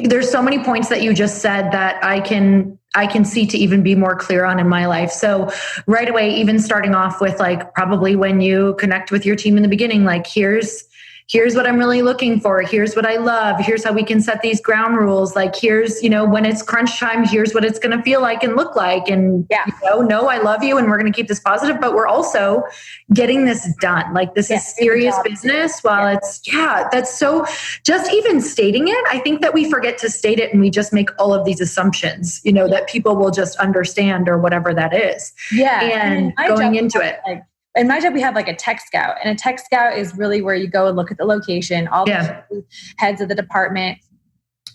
there's so many points that you just said that I can see to even be more clear on in my life. So right away, even starting off with like, probably when you connect with your team in the beginning, like here's what I'm really looking for. Here's what I love. Here's how we can set these ground rules. Like, here's, when it's crunch time, here's what it's going to feel like and look like. And, no, I love you. And we're going to keep this positive, but we're also getting this done. Like, this is serious business while that's so, just even stating it. I think that we forget to state it and we just make all of these assumptions, that people will just understand or whatever that is. Yeah. And going into it. In my job, we have like a tech scout, and a tech scout is really where you go and look at the location. All the heads of the department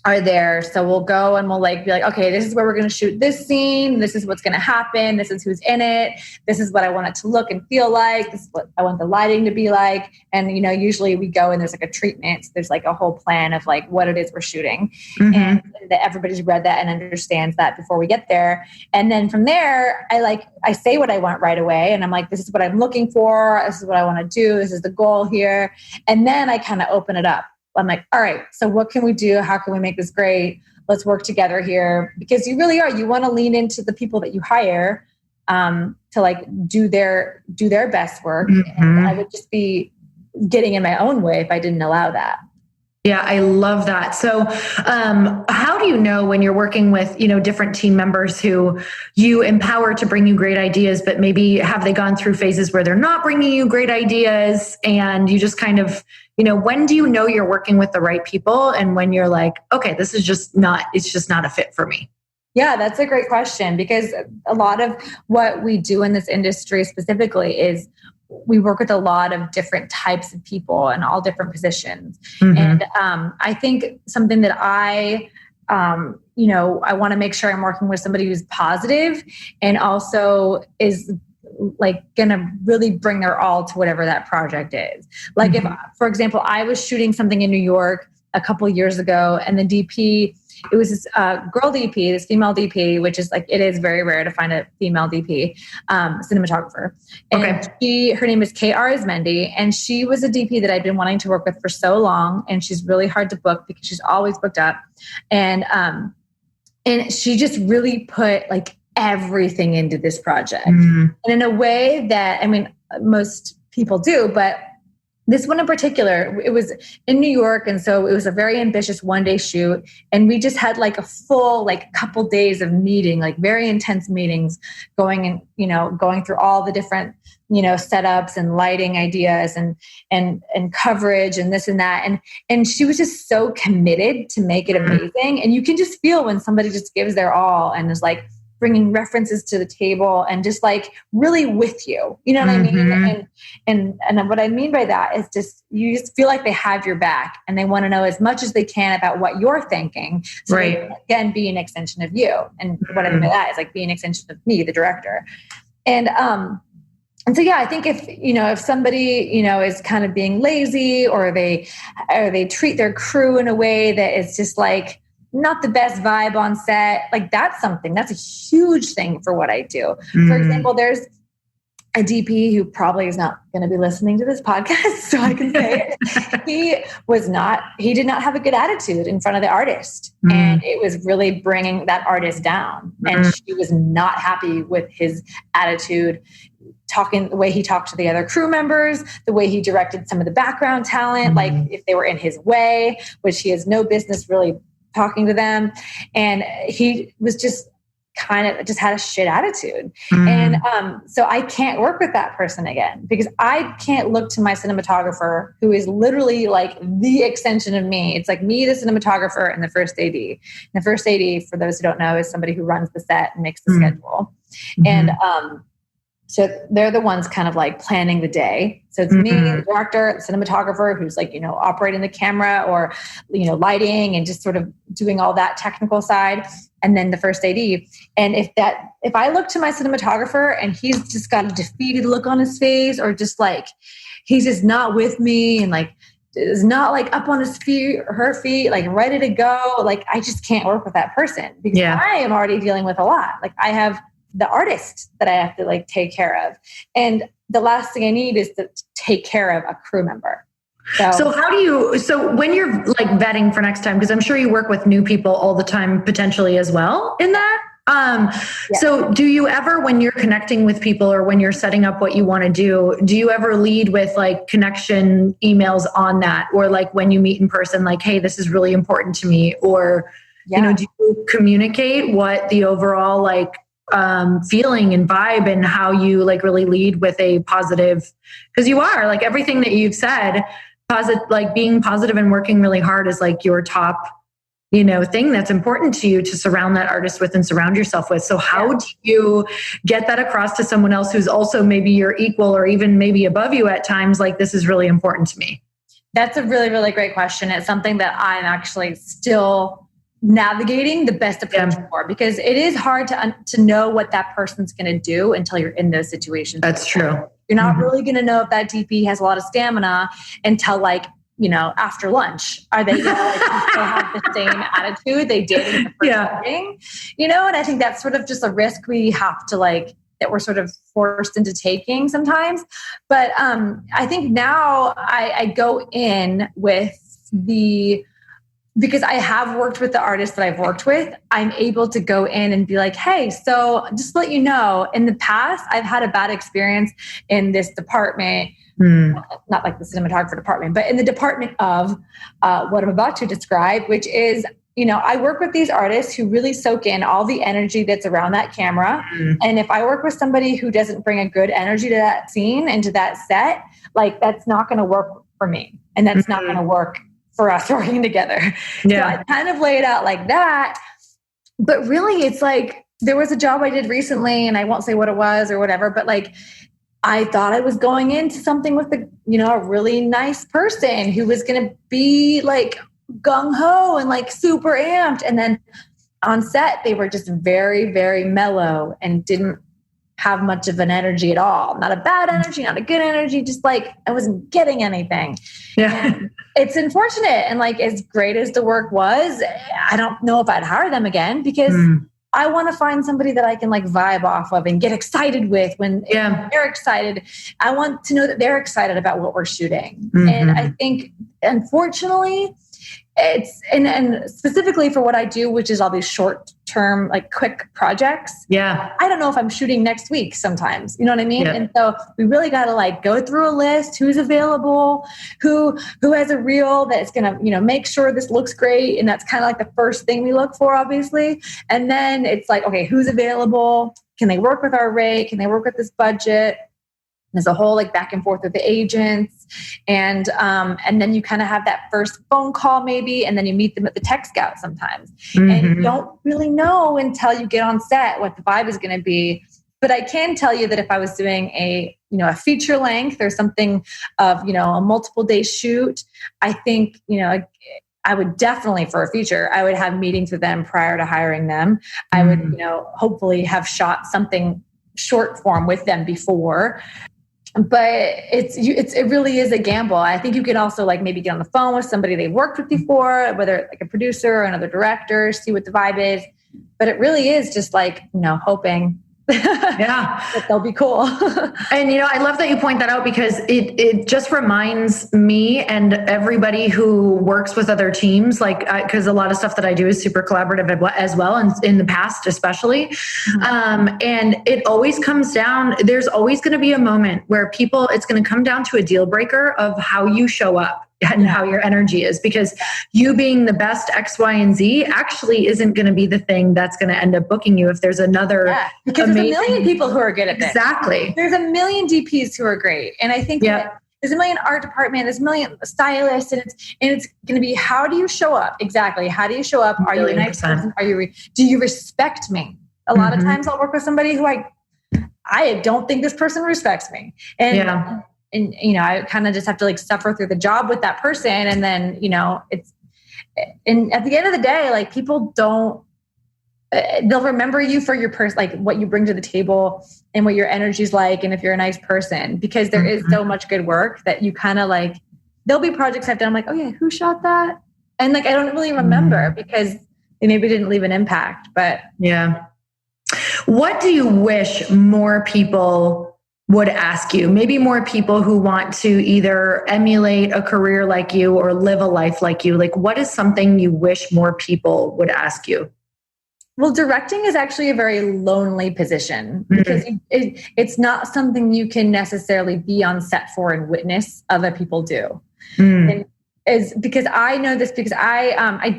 are there. So we'll go and we'll be like, okay, this is where we're going to shoot this scene. This is what's going to happen. This is who's in it. This is what I want it to look and feel like. This is what I want the lighting to be like. And, usually we go and there's like a treatment. So there's like a whole plan of like what it is we're shooting. And that everybody's read that and understands that before we get there. And then from there, I say what I want right away. And I'm like, this is what I'm looking for. This is what I want to do. This is the goal here. And then I kind of open it up. I'm like, all right, so what can we do? How can we make this great? Let's work together here. Because you really are, you want to lean into the people that you hire to like do their best work. And I would just be getting in my own way if I didn't allow that. Yeah, I love that. So how do you know when you're working with, different team members who you empower to bring you great ideas, but maybe have they gone through phases where they're not bringing you great ideas and you just kind of, when do you know you're working with the right people and when you're like, okay, it's just not a fit for me? Yeah, that's a great question, because a lot of what we do in this industry specifically is we work with a lot of different types of people and all different positions. And I think something that I want to make sure I'm working with somebody who's positive and also is like gonna really bring their all to whatever that project is. Like if, for example, I was shooting something in New York a couple of years ago, and the DP, it was this girl DP, this female DP, which is like, it is very rare to find a female DP, cinematographer. And her name is K.R. Ismendi, and she was a DP that I'd been wanting to work with for so long, and she's really hard to book because she's always booked up. And she just really put like everything into this project. And in a way that, I mean, most people do, but this one in particular, it was in New York. And so it was a very ambitious one-day shoot. And we just had like a full, like couple days of meeting, like very intense meetings going through all the different, setups and lighting ideas and coverage and this and that. And she was just so committed to make it amazing. And you can just feel when somebody just gives their all and is like bringing references to the table and just like really with you, you know what I mean? And what I mean by that is just, you just feel like they have your back and they want to know as much as they can about what you're thinking. So they can, again, be an extension of you. And what I mean by that is like be an extension of me, the director. And so, yeah, I think if somebody, is kind of being lazy or they treat their crew in a way that is just like, not the best vibe on set, like that's a huge thing for what I do. For example, there's a DP who probably is not going to be listening to this podcast, so I can say it. He did not have a good attitude in front of the artist. And it was really bringing that artist down. And she was not happy with his attitude, the way he talked to the other crew members, the way he directed some of the background talent, like if they were in his way, which he has no business really talking to them. And he was just kind of just had a shit attitude. And so I can't work with that person again because I can't look to my cinematographer who is literally like the extension of me. It's like me, the cinematographer, and the first AD. And the first AD, for those who don't know, is somebody who runs the set and makes the schedule. And so they're the ones kind of like planning the day. So it's me, the director, the cinematographer, who's like, operating the camera or, lighting and just sort of doing all that technical side. And then the first AD. And if I look to my cinematographer and he's just got a defeated look on his face, or just like, he's just not with me and like, is not like up on his feet or her feet, like ready to go. Like, I just can't work with that person because I am already dealing with a lot. Like I have the artist that I have to like take care of. And the last thing I need is to take care of a crew member. So when you're like vetting for next time, because I'm sure you work with new people all the time, potentially as well in that. So do you ever, when you're connecting with people or when you're setting up what you want to do you ever lead with like connection emails on that? Or like when you meet in person, like, hey, this is really important to me. Or, do you communicate what the overall like, feeling and vibe and how you like really lead with a positive, because you are like everything that you've said, like being positive and working really hard is like your top, thing that's important to you to surround that artist with and surround yourself with. So how do you get that across to someone else who's also maybe your equal or even maybe above you at times? Like, this is really important to me. That's a really, really great question. It's something that I'm actually still navigating the best approach for, because it is hard to know what that person's going to do until you're in those situations. That's true. You're not really going to know if that DP has a lot of stamina until like, after lunch. Are they going to have the same attitude they did in the first meeting? And I think that's sort of just a risk we have to like, that we're sort of forced into taking sometimes. But I think now I go in with because I have worked with the artists that I've worked with, I'm able to go in and be like, hey, so just to let you know, in the past, I've had a bad experience in this department, not like the cinematographer department, but in the department of what I'm about to describe, which is, I work with these artists who really soak in all the energy that's around that camera. And if I work with somebody who doesn't bring a good energy to that scene and to that set, like that's not going to work for me. And that's not going to work for us working together. So I kind of lay it out like that. But really, it's like, there was a job I did recently, and I won't say what it was or whatever, but like, I thought I was going into something with a really nice person who was going to be like gung ho and like super amped. And then on set, they were just very, very mellow and didn't have much of an energy at all. Not a bad energy, not a good energy, just like I wasn't getting anything. Yeah. And it's unfortunate. And like, as great as the work was, I don't know if I'd hire them again, because I want to find somebody that I can like vibe off of and get excited with when they're excited. I want to know that they're excited about what we're shooting. And I think, unfortunately, it's and specifically for what I do, which is all these short-term, like quick projects. Yeah. I don't know if I'm shooting next week sometimes, you know what I mean? Yeah. And so we really got to like go through a list, who's available, who has a reel that's going to, make sure this looks great. And that's kind of like the first thing we look for, obviously. And then it's like, okay, who's available? Can they work with our rate? Can they work with this budget? There's a whole like back and forth with the agents. And then you kind of have that first phone call maybe, and then you meet them at the tech scout sometimes. And you don't really know until you get on set what the vibe is going to be. But I can tell you that if I was doing a feature length or something of, a multiple day shoot, I think, I would definitely, for a feature, I would have meetings with them prior to hiring them. I would, hopefully have shot something short form with them before. But it really is a gamble. I think you can also like maybe get on the phone with somebody they've worked with before, whether like a producer or another director, see what the vibe is. But it really is just like, hoping that they'll be cool. And, I love that you point that out, because it just reminds me and everybody who works with other teams, like, because a lot of stuff that I do is super collaborative as well. And in the past, especially. And it always comes down, there's always going to be a moment where it's going to come down to a deal breaker of how you show up and how your energy is, because you being the best X, Y, and Z actually isn't going to be the thing that's going to end up booking you if there's another. Because there's a million people who are good at this. Exactly. There's a million DPs who are great. And I think that there's a million art department, there's a million stylists, and it's going to be, how do you show up? Exactly. How do you show up? Are you a nice person? Do you respect me? A lot of times I'll work with somebody who I don't think this person respects me. And I kind of just have to like suffer through the job with that person. And then, and at the end of the day, like people they'll remember you for your like what you bring to the table and what your energy's like. And if you're a nice person, because there is so much good work that you kind of like, there'll be projects I've done. I'm like, oh yeah, who shot that? And like, I don't really remember because they maybe didn't leave an impact, but what do you wish more people would ask you? Maybe more people who want to either emulate a career like you or live a life like you. Like, what is something you wish more people would ask you? Well, directing is actually a very lonely position because it's not something you can necessarily be on set for and witness other people do. And is because I know this because I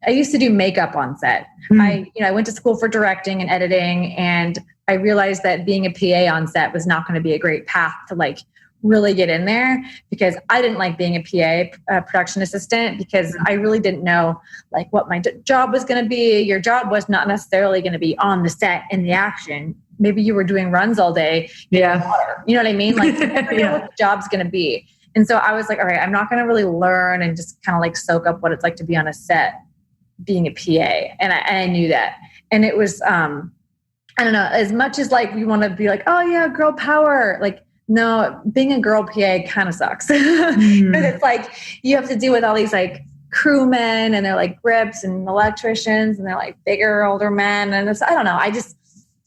used to do makeup on set. I went to school for directing and editing, and I realized that being a PA on set was not going to be a great path to like really get in there, because I didn't like being a PA, production assistant, because I really didn't know like what my job was going to be. Your job was not necessarily going to be on the set in the action. Maybe you were doing runs all day. Water, you know what I mean? Like you never know what the job's going to be. And so I was like, all right, I'm not going to really learn and just kind of like soak up what it's like to be on a set being a PA. And I knew that. And it was, I don't know, as much as like we want to be like, oh yeah, girl power. Like, no, being a girl PA kind of sucks. Because it's like, you have to deal with all these like crewmen, and they're like grips and electricians, and they're like bigger, older men. And it's, I don't know.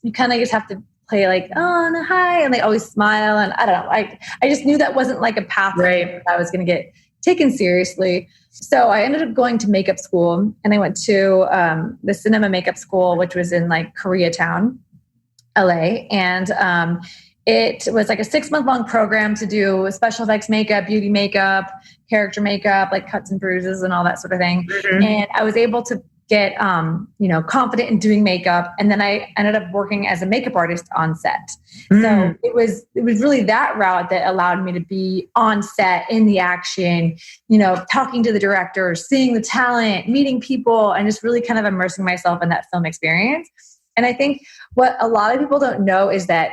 You kind of just have to play like, oh, no, hi. And they always smile. And I don't know. I just knew that wasn't like a path that I was going to get taken seriously. So I ended up going to makeup school, and I went to the cinema makeup school, which was in like Koreatown, LA. And it was like a 6-month-long program to do special effects makeup, beauty makeup, character makeup, like cuts and bruises and all that sort of thing. And I was able to get, confident in doing makeup. And then I ended up working as a makeup artist on set. So it was really that route that allowed me to be on set in the action, talking to the directors, seeing the talent, meeting people, and just really kind of immersing myself in that film experience. And I think what a lot of people don't know is that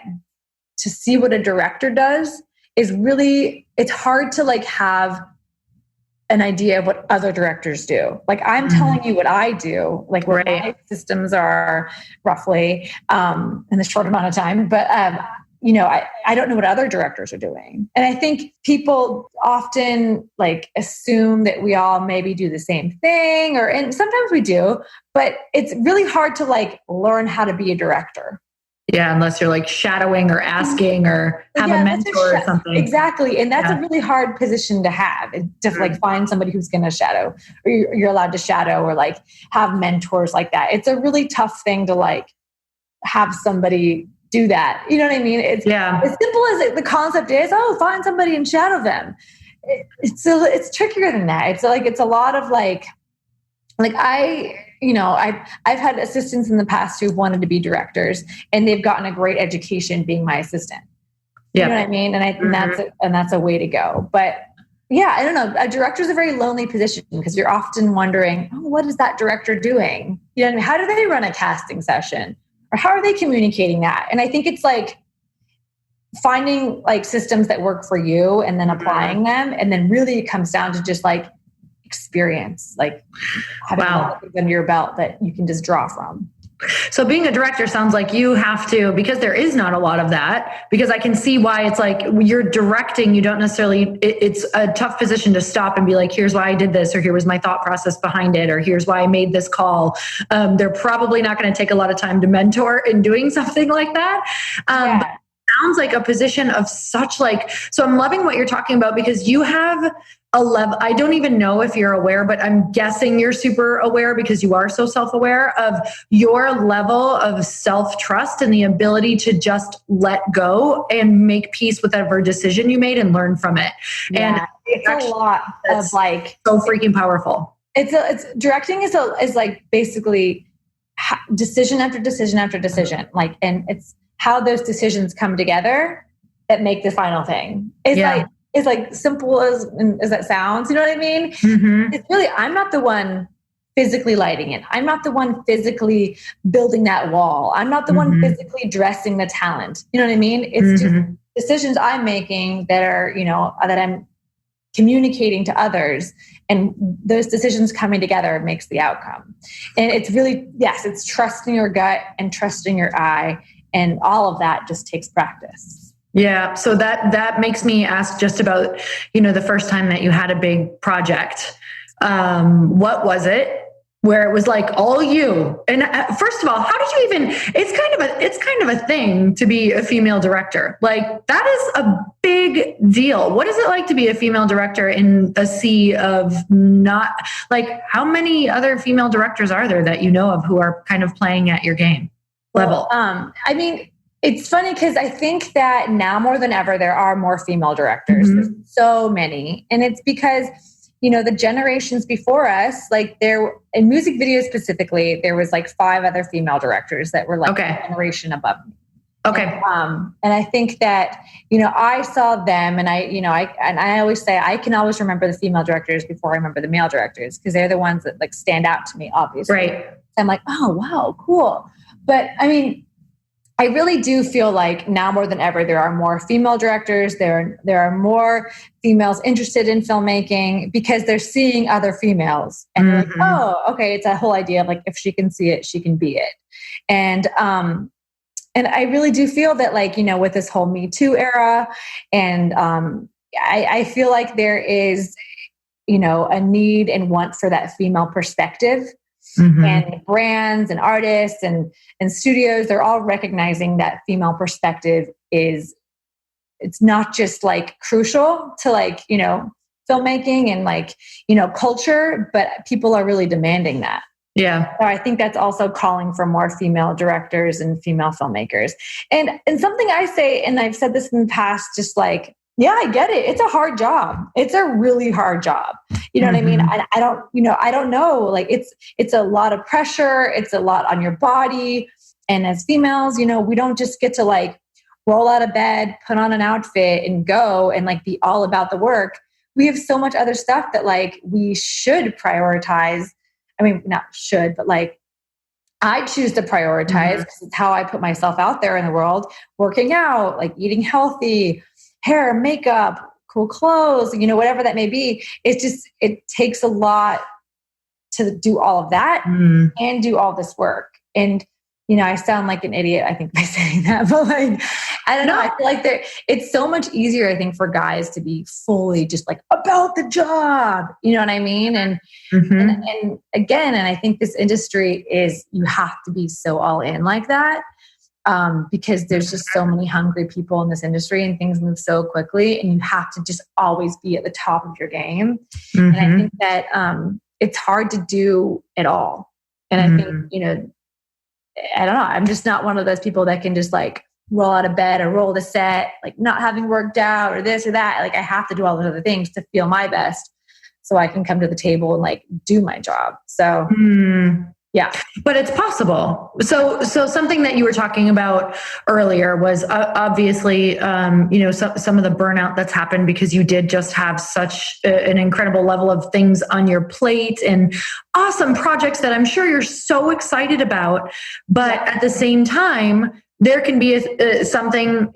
to see what a director does is really, it's hard to like have an idea of what other directors do. Like I'm telling you what I do, like what my systems are roughly in the short amount of time. But I don't know what other directors are doing. And I think people often like assume that we all maybe do the same thing, and sometimes we do, but it's really hard to like learn how to be a director. Yeah, unless you're like shadowing or asking or have a mentor or something. Exactly. And that's a really hard position to have, to like find somebody who's going to shadow, or you're allowed to shadow or like have mentors like that. It's a really tough thing to like have somebody do that. You know what I mean? It's as simple as the concept is, find somebody and shadow them. It's trickier than that. It's a lot of like I've had assistants in the past who've wanted to be directors, and they've gotten a great education being my assistant. You know what I mean? And that's a way to go. But yeah, I don't know. A director is a very lonely position because you're often wondering, what is that director doing? You know what I mean? How do they run a casting session? Or how are they communicating that? And I think it's like finding like systems that work for you and then applying them. And then really it comes down to just like experience, like having under your belt that you can just draw from. So being a director sounds like you have to, because there is not a lot of that, because I can see why it's like you're directing, you don't necessarily, it's a tough position to stop and be like, here's why I did this, or here was my thought process behind it, or here's why I made this call. They're probably not going to take a lot of time to mentor in doing something like that. But it sounds like a position of such like, so I'm loving what you're talking about because you have a level, I don't even know if you're aware, but I'm guessing you're super aware because you are so self-aware of your level of self-trust and the ability to just let go and make peace with whatever decision you made and learn from it. Yeah, and it's a lot of like so freaking powerful. It's directing is like basically decision after decision after decision. Like, and it's how those decisions come together that make the final thing. It's like simple as that sounds, you know what I mean? Mm-hmm. It's really, I'm not the one physically lighting it. I'm not the one physically building that wall. I'm not the one physically dressing the talent. You know what I mean? It's just decisions I'm making that are, that I'm communicating to others, and those decisions coming together makes the outcome. And it's really, it's trusting your gut and trusting your eye, and all of that just takes practice. Yeah. So that makes me ask just about, the first time that you had a big project. What was it where it was like all you? And first of all, how did you even, it's kind of a thing to be a female director. Like that is a big deal. What is it like to be a female director in a sea of not, like how many other female directors are there that you know of who are kind of playing at your game level? It's funny because I think that now more than ever, there are more female directors. There's so many. And it's because, the generations before us, like in music videos specifically, there was like 5 other female directors that were like a generation above me. Okay. And I think that, I saw them and I always say, I can always remember the female directors before I remember the male directors because they're the ones that like stand out to me, obviously. Right. I'm like, oh, wow, cool. But I really do feel like now more than ever, there are more female directors. There are more females interested in filmmaking because they're seeing other females and they're like, oh, okay. It's a whole idea of like, if she can see it, she can be it. And I really do feel that like, with this whole Me Too era and I feel like there is, a need and want for that female perspective. And brands and artists and studios, they're all recognizing that female perspective it's not just like crucial to like, filmmaking and like, culture, but people are really demanding that. Yeah. So I think that's also calling for more female directors and female filmmakers. And something I say, and I've said this in the past, just like, yeah, I get it. It's a hard job. It's a really hard job. You know what I mean? I don't know. Like it's a lot of pressure. It's a lot on your body. And as females, we don't just get to like roll out of bed, put on an outfit and go and like be all about the work. We have so much other stuff that like we should prioritize. I mean, not should, but like I choose to prioritize because it's how I put myself out there in the world, working out, like eating healthy, hair, makeup, cool clothes, whatever that may be. It's just, it takes a lot to do all of that and do all this work. And, I sound like an idiot, I think, by saying that, but like, I don't know. I feel like it's so much easier, I think, for guys to be fully just like about the job. You know what I mean? And again, and I think this industry is, you have to be so all in like that. Because there's just so many hungry people in this industry and things move so quickly, and you have to just always be at the top of your game. And I think that, it's hard to do it all. And I think, I don't know. I'm just not one of those people that can just like roll out of bed or roll the set, like not having worked out or this or that. Like I have to do all those other things to feel my best so I can come to the table and like do my job. So yeah, but it's possible. So something that you were talking about earlier was obviously, some of the burnout that's happened because you did just have such an incredible level of things on your plate and awesome projects that I'm sure you're so excited about. But at the same time, there can be something,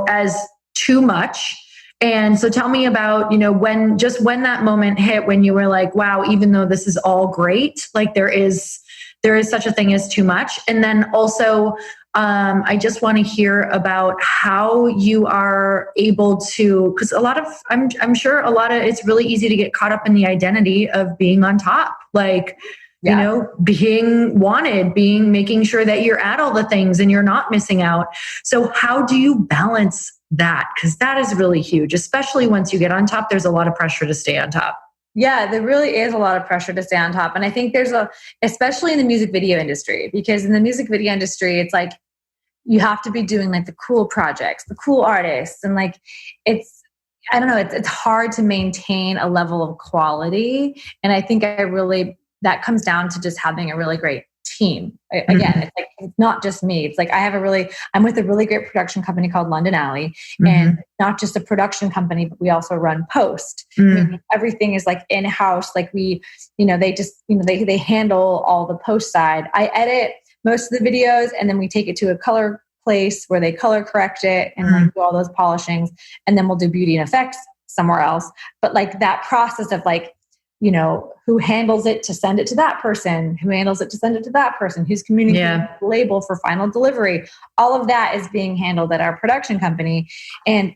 as too much. And so tell me about, when that moment hit, when you were like, wow, even though this is all great, like there is such a thing as too much. And then also, I just want to hear about how you are able to, because I'm sure it's really easy to get caught up in the identity of being on top, like, being wanted, making sure that you're at all the things and you're not missing out. So how do you balance that? Because that is really huge, especially once you get on top, there's a lot of pressure to stay on top. Yeah, there really is a lot of pressure to stay on top. And I think especially in the music video industry, because in the music video industry, it's like, you have to be doing like the cool projects, the cool artists. And like, it's hard to maintain a level of quality. And I think that comes down to just having a really great team. Again, it's like, it's not just me. It's like, I'm with a really great production company called London Alley, and not just a production company, but we also run post. I mean, everything is like in-house. Like they handle all the post side. I edit most of the videos, and then we take it to a color place where they color correct it and like do all those polishings. And then we'll do beauty and effects somewhere else. But like that process of like, who handles it to send it to that person, who handles it to send it to that person, who's communicating the label for final delivery. All of that is being handled at our production company. And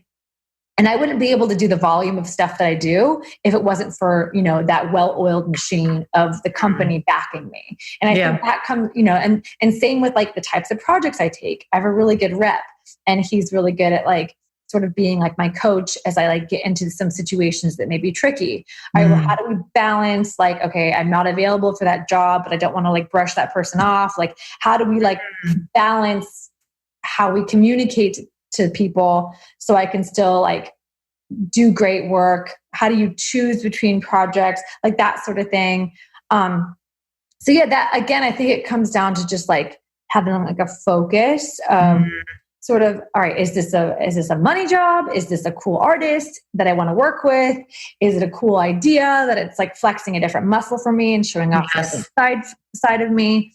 I wouldn't be able to do the volume of stuff that I do if it wasn't for, that well-oiled machine of the company backing me. And I think that comes, and same with like the types of projects I take. I have a really good rep, and he's really good at like sort of being like my coach as I like get into some situations that may be tricky. How do we balance like, okay, I'm not available for that job, but I don't want to like brush that person off. Like, how do we like balance how we communicate to people so I can still like do great work? How do you choose between projects? Like that sort of thing. So yeah, that again, I think it comes down to just like having like a focus of sort of, all right, is this a money job? Is this a cool artist that I want to work with? Is it a cool idea that it's like flexing a different muscle for me and showing off the side of me?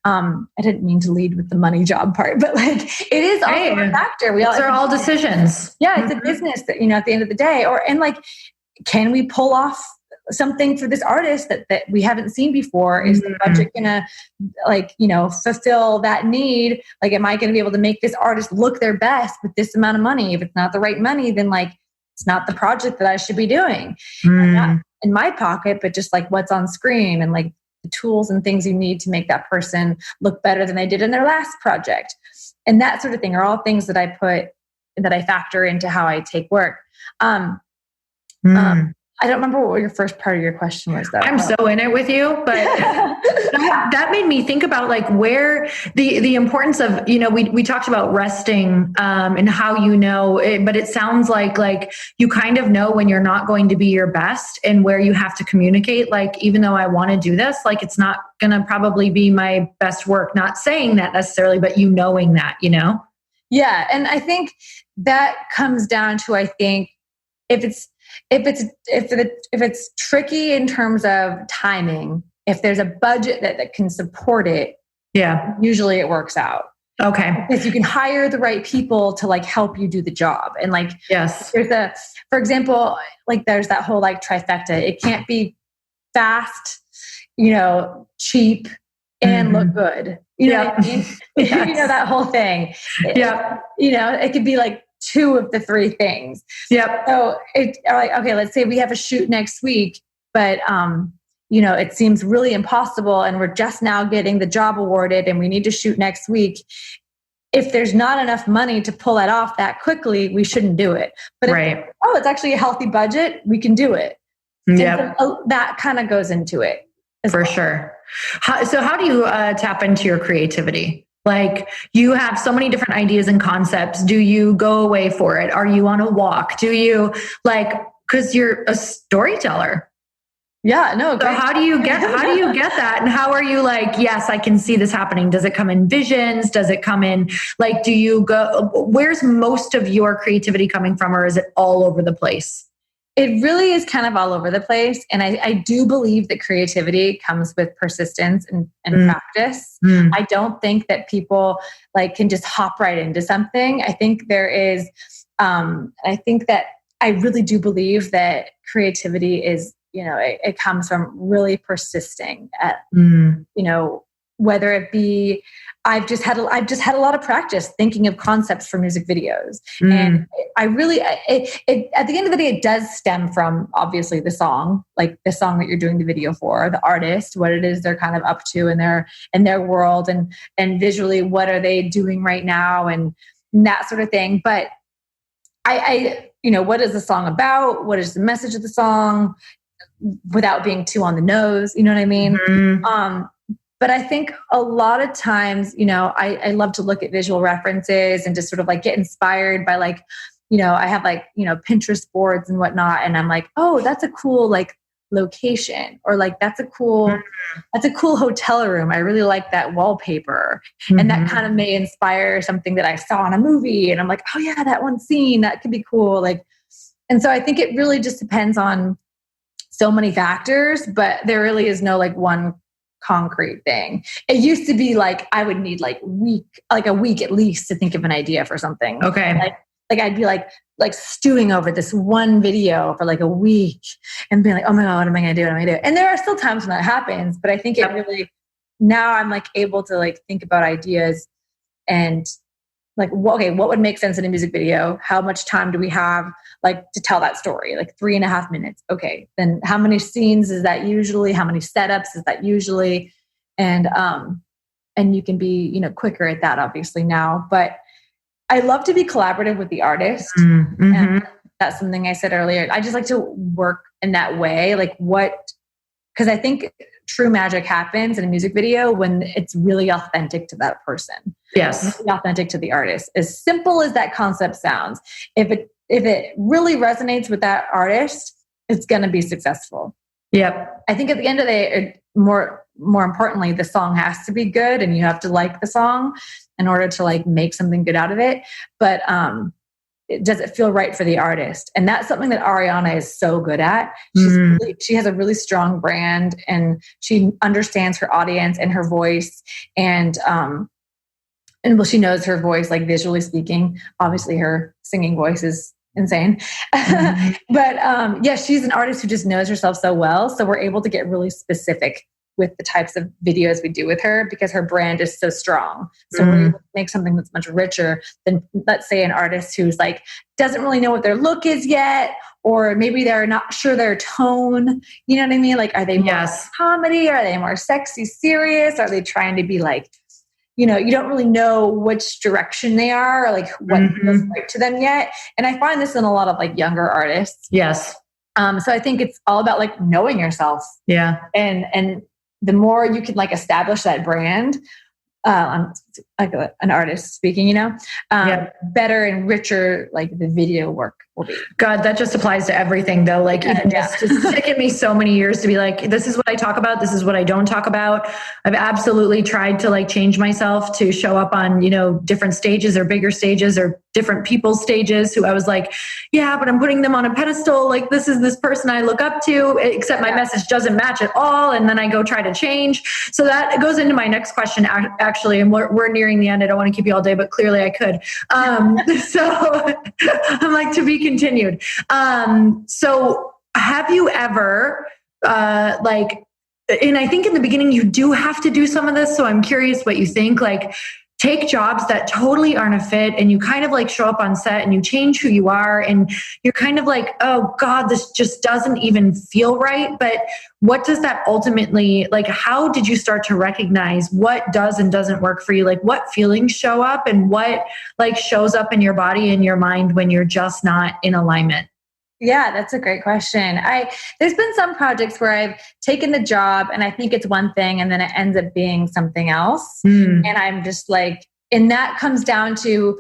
I didn't mean to lead with the money job part, but like it is also a factor. Those are all decisions. Yeah, it's a business that, at the end of the day, and like, can we pull off something for this artist that we haven't seen before? Is the budget gonna fulfill that need? Like, am I gonna be able to make this artist look their best with this amount of money? If it's not the right money, then like it's not the project that I should be doing. And not in my pocket, but just like what's on screen and like the tools and things you need to make that person look better than they did in their last project. And that sort of thing are all things that I factor into how I take work. I don't remember what your first part of your question was, though. I'm so in it with you, but that made me think about like where the importance of, we talked about resting and how but it sounds like you kind of know when you're not going to be your best and where you have to communicate. Like, even though I want to do this, like it's not going to probably be my best work. Not saying that necessarily, but knowing that, Yeah. And I think that comes down to, I think if it's tricky in terms of timing, if there's a budget that can support it, Yeah. Usually it works out. Okay. Because you can hire the right people to like help you do the job. And like, yes, for example, like there's that whole like trifecta. It can't be fast, cheap and look good. You know what I mean? Yes. That whole thing. Yeah. It could be like two of the three things. Yep. So like, okay, let's say we have a shoot next week, but, it seems really impossible and we're just now getting the job awarded and we need to shoot next week. If there's not enough money to pull that off that quickly, we shouldn't do it. But it's actually a healthy budget, we can do it. Yeah. So that kind of goes into it. For sure. So how do you tap into your creativity? Like you have so many different ideas and concepts. Do you go away for it? Are you on a walk? Do you because you're a storyteller? Yeah, no. So how do you get that? And how are you like, yes, I can see this happening? Does it come in visions? Does it come in do you go, where's most of your creativity coming from? Or is it all over the place? It really is kind of all over the place. And I do believe that creativity comes with persistence and practice. I don't think that people can just hop right into something. I think there is, I think that I really do believe that creativity is, it comes from really persisting at, whether it be, I've just had a lot of practice thinking of concepts for music videos. And I really, at the end of the day, it does stem from obviously the song, like the song that you're doing the video for, the artist, what it is they're kind of up to in their world and visually, what are they doing right now and that sort of thing. But I what is the song about? What is the message of the song? Without being too on the nose, you know what I mean? But I think a lot of times, I love to look at visual references and just sort of get inspired by I have Pinterest boards and whatnot. And I'm like, oh, that's a cool location, or that's a cool hotel room. I really like that wallpaper. And that kind of may inspire something that I saw in a movie. And I'm like, oh yeah, that one scene, that could be cool. And so I think it really just depends on so many factors, but there really is no one concrete thing. It used to be I would need a week at least to think of an idea for something. Okay. I'd be stewing over this one video for a week and being oh my God, what am I going to do? What am I going to do? And there are still times when that happens, but I think it really, now I'm able to think about ideas and okay, what would make sense in a music video? How much time do we have to tell that story? 3.5 minutes. Okay. Then how many scenes is that usually? How many setups is that usually? And you can be, quicker at that obviously now, but I love to be collaborative with the artist. And that's something I said earlier. I just like to work in that way. Because I think true magic happens in a music video when it's really authentic to that person. Yes. Really authentic to the artist. As simple as that concept sounds, if it really resonates with that artist, it's going to be successful. Yep. I think at the end of the day, more importantly, the song has to be good and you have to like the song in order to make something good out of it. But does it feel right for the artist? And that's something that Ariana is so good at. She has a really strong brand and she understands her audience and her voice. And she knows her voice, visually speaking. Obviously her singing voice is insane. But she's an artist who just knows herself so well. So we're able to get really specific with the types of videos we do with her because her brand is so strong. So we're able to make something that's much richer than, let's say, an artist who's doesn't really know what their look is yet, or maybe they're not sure their tone. You know what I mean? Are they more comedy? Are they more sexy, serious? Are they trying to be you don't really know which direction they are or what feels right to them yet. And I find this in a lot of younger artists. Yes. So I think it's all about knowing yourself. Yeah. And the more you can establish that brand, I'm like an artist speaking, better and richer, like the video work will be. God, that just applies to everything though. Like it's taken me so many years to be like, this is what I talk about. This is what I don't talk about. I've absolutely tried to like change myself to show up on, different stages or bigger stages or different people's stages who I was like, yeah, but I'm putting them on a pedestal. Like this is this person I look up to, except my message doesn't match at all. And then I go try to change. So that goes into my next question actually. And we're nearing the end. I don't want to keep you all day, but clearly I could. So I'm like, to be continued. So have you ever, and I think in the beginning you do have to do some of this. So I'm curious what you think, like take jobs that totally aren't a fit and you kind of like show up on set and you change who you are and you're kind of like, oh God, this just doesn't even feel right. But what does that ultimately, like, how did you start to recognize what does and doesn't work for you? Like what feelings show up and what like shows up in your body and your mind when you're just not in alignment? Yeah, that's a great question. There's been some projects where I've taken the job and I think it's one thing and then it ends up being something else. And I'm just like, and that comes down to,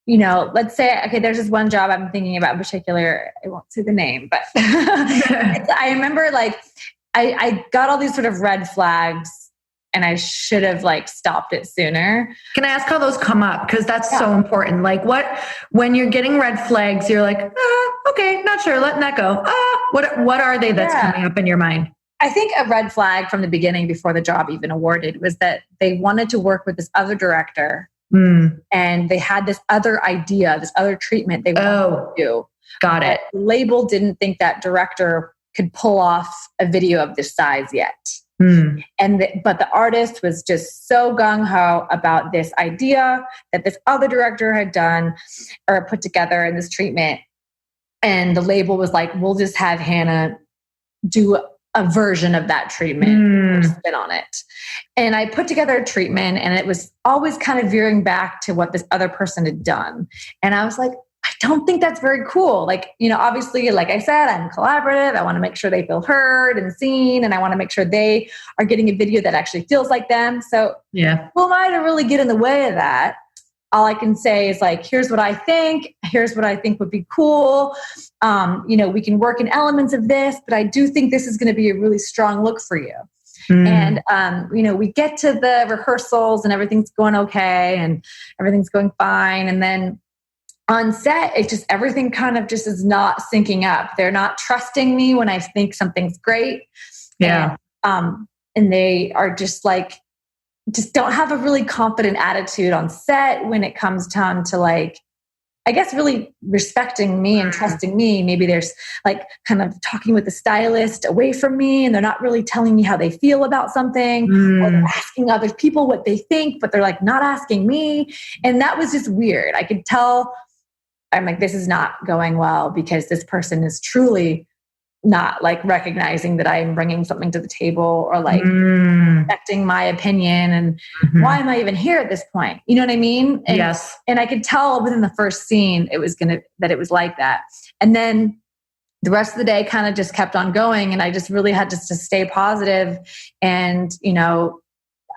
let's say, okay, there's this one job I'm thinking about in particular. I won't say the name, but I remember like, I got all these sort of red flags and I should have like stopped it sooner. Can I ask how those come up? Because that's so important. Like when you're getting red flags, you're like, okay, not sure, letting that go. What are they that's coming up in your mind? I think a red flag from the beginning before the job even awarded was that they wanted to work with this other director and they had this other idea, this other treatment they wanted to do. Got it. The label didn't think that director could pull off a video of this size yet. But the artist was just so gung-ho about this idea that this other director had done or put together in this treatment. And the label was like, we'll just have Hannah do a version of that treatment or spin on it. And I put together a treatment and it was always kind of veering back to what this other person had done. And I was like, I don't think that's very cool. Like, obviously, like I said, I'm collaborative. I want to make sure they feel heard and seen. And I want to make sure they are getting a video that actually feels like them. So who am I to really get in the way of that? All I can say is like, here's what I think. Here's what I think would be cool. We can work in elements of this, but I do think this is going to be a really strong look for you. And, we get to the rehearsals and everything's going okay and everything's going fine. And then on set, everything kind of just is not syncing up. They're not trusting me when I think something's great. Yeah. And they are just don't have a really confident attitude on set when it comes down to like, I guess really respecting me and trusting me. Maybe there's like kind of talking with the stylist away from me and they're not really telling me how they feel about something or they're asking other people what they think, but they're like not asking me. And that was just weird. I could tell, I'm like, this is not going well because this person is truly not like recognizing that I'm bringing something to the table or like respecting my opinion and why am I even here at this point? You know what I mean? And, yes. And I could tell within the first scene that it was like that. And then the rest of the day kind of just kept on going and I just really had to stay positive. And,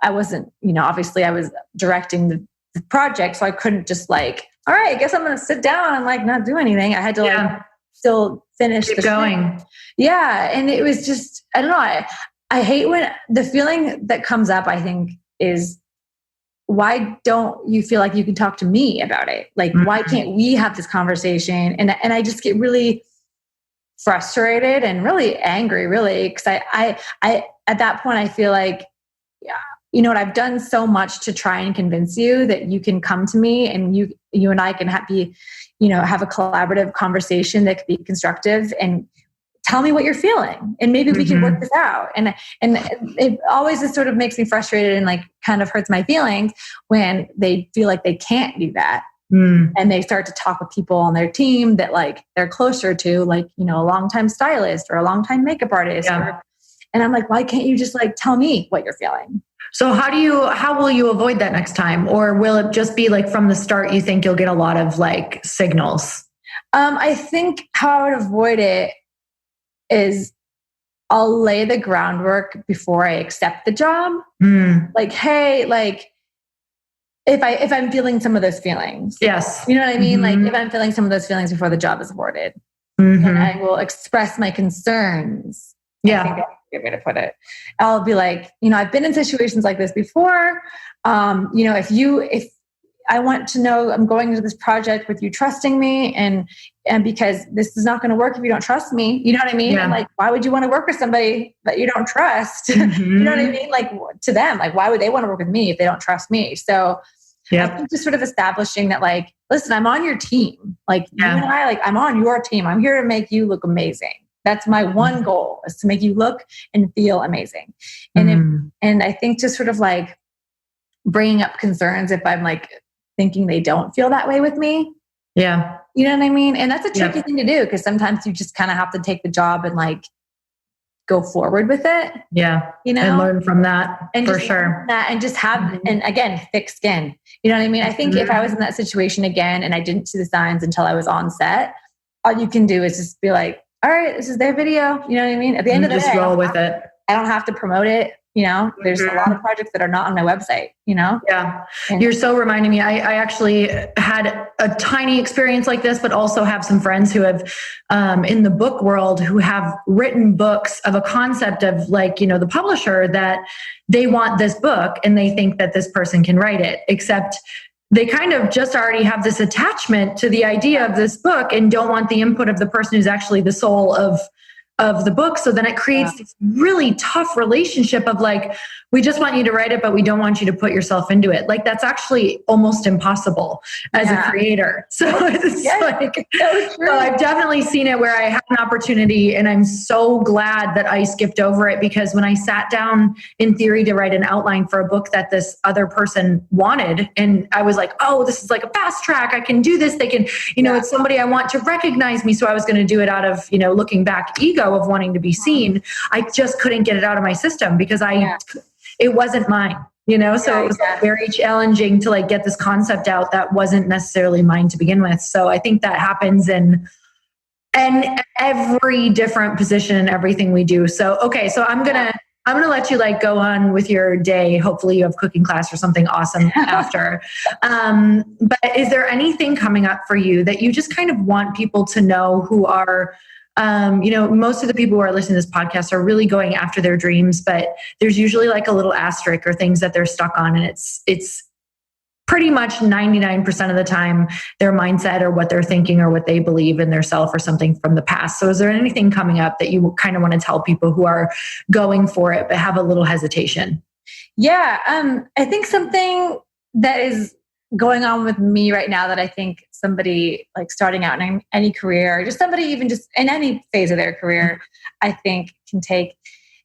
I wasn't, obviously I was directing the project, so I couldn't just like, all right, I guess I'm going to sit down and like not do anything. I had to like still finish Keep going. Show. Yeah. And it was just, I don't know. I hate when the feeling that comes up, I think, is why don't you feel like you can talk to me about it? Like, why can't we have this conversation? And I just get really frustrated and really angry, really. Cause I at that point, I feel like, you know what, I've done so much to try and convince you that you can come to me and you and I can have a collaborative conversation that could be constructive and tell me what you're feeling and maybe we can work this out. And it always just sort of makes me frustrated and like kind of hurts my feelings when they feel like they can't do that. And they start to talk with people on their team that like they're closer to, like, a longtime stylist or a longtime makeup artist. And I'm like, why can't you just like tell me what you're feeling? So how will you avoid that next time? Or will it just be like from the start, you think you'll get a lot of like signals? I think how I would avoid it is I'll lay the groundwork before I accept the job. Like, hey, like, if I'm feeling some of those feelings. Yes. You know what I mean? Like if I'm feeling some of those feelings before the job is awarded, and I will express my concerns. Yeah. I think that's a good way to put it. I'll be like, I've been in situations like this before. If I want to know, I'm going into this project with you trusting me, and because this is not going to work if you don't trust me. You know what I mean? Yeah. And like, why would you want to work with somebody that you don't trust? You know what I mean? Like to them, like, why would they want to work with me if they don't trust me? So I think just sort of establishing that, like, listen, I'm on your team. Like you and I, like, I'm on your team. I'm here to make you look amazing. That's my one goal, is to make you look and feel amazing. And and I think just sort of like bringing up concerns if I'm like thinking they don't feel that way with me. Yeah. You know what I mean? And that's a tricky thing to do, because sometimes you just kind of have to take the job and like go forward with it. Yeah. And learn from that, and for sure. And just have, and again, thick skin. You know what I mean? I think if I was in that situation again and I didn't see the signs until I was on set, all you can do is just be like, all right, this is their video. You know what I mean? At the end of the day, just roll with it. I don't have to promote it. There's a lot of projects that are not on my website, Yeah. You're so reminding me. I actually had a tiny experience like this, but also have some friends who have, in the book world, who have written books of a concept of like, the publisher, that they want this book and they think that this person can write it, except they kind of just already have this attachment to the idea of this book and don't want the input of the person who's actually the soul of the book. So then it creates this really tough relationship of like, we just want you to write it, but we don't want you to put yourself into it. Like that's actually almost impossible as a creator. So it's so I've definitely seen it where I had an opportunity, and I'm so glad that I skipped over it, because when I sat down in theory to write an outline for a book that this other person wanted, and I was like, oh, this is like a fast track. I can do this. They can, it's somebody I want to recognize me. So I was going to do it out of, looking back ego of wanting to be seen. I just couldn't get it out of my system because it wasn't mine, so it was like very challenging to like get this concept out that wasn't necessarily mine to begin with. So I think that happens in every different position and everything we do. So, okay. So I'm going to let you like go on with your day. Hopefully you have cooking class or something awesome after. But is there anything coming up for you that you just kind of want people to know who are, most of the people who are listening to this podcast are really going after their dreams, but there's usually like a little asterisk or things that they're stuck on. And it's pretty much 99% of the time their mindset or what they're thinking or what they believe in their self or something from the past. So is there anything coming up that you kind of want to tell people who are going for it, but have a little hesitation? Yeah. I think something that is going on with me right now that I think somebody like starting out in any career, just somebody even just in any phase of their career, I think can take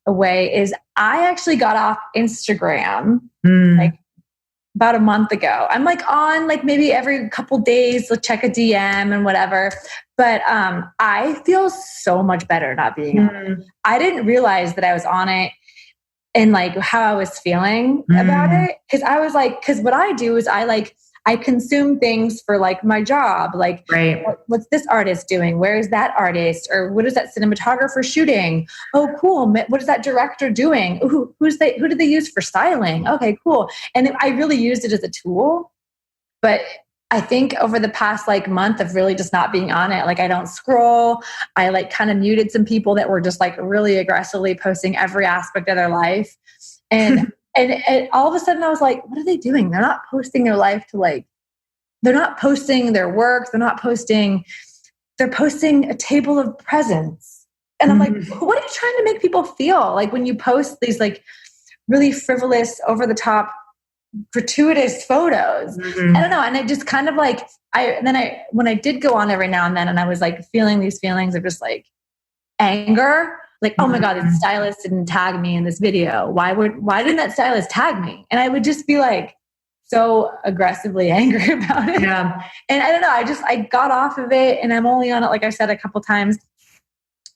away is I actually got off Instagram like about a month ago. I'm like on like maybe every couple days, like check a DM and whatever. But I feel so much better not being on it. I didn't realize that I was on it and like how I was feeling about it. Cause I was like, cause what I do is I consume things for like my job. Like what's this artist doing? Where is that artist? Or what is that cinematographer shooting? Oh, cool. What is that director doing? Who did they use for styling? Okay, cool. And I really used it as a tool, but I think over the past like month of really just not being on it, like I don't scroll. I like kind of muted some people that were just like really aggressively posting every aspect of their life. And, and all of a sudden I was like, what are they doing? They're not posting their life to like, they're not posting their work. They're posting a table of presents. And I'm like, what are you trying to make people feel? Like when you post these like really frivolous, over the top, gratuitous photos. I don't know. And I just kind of like, when I did go on every now and then, and I was like feeling these feelings of just like anger, like, oh my God, the stylist didn't tag me in this video. Why didn't that stylist tag me? And I would just be like so aggressively angry about it. Yeah. And I don't know, I got off of it, and I'm only on it, like I said, a couple times,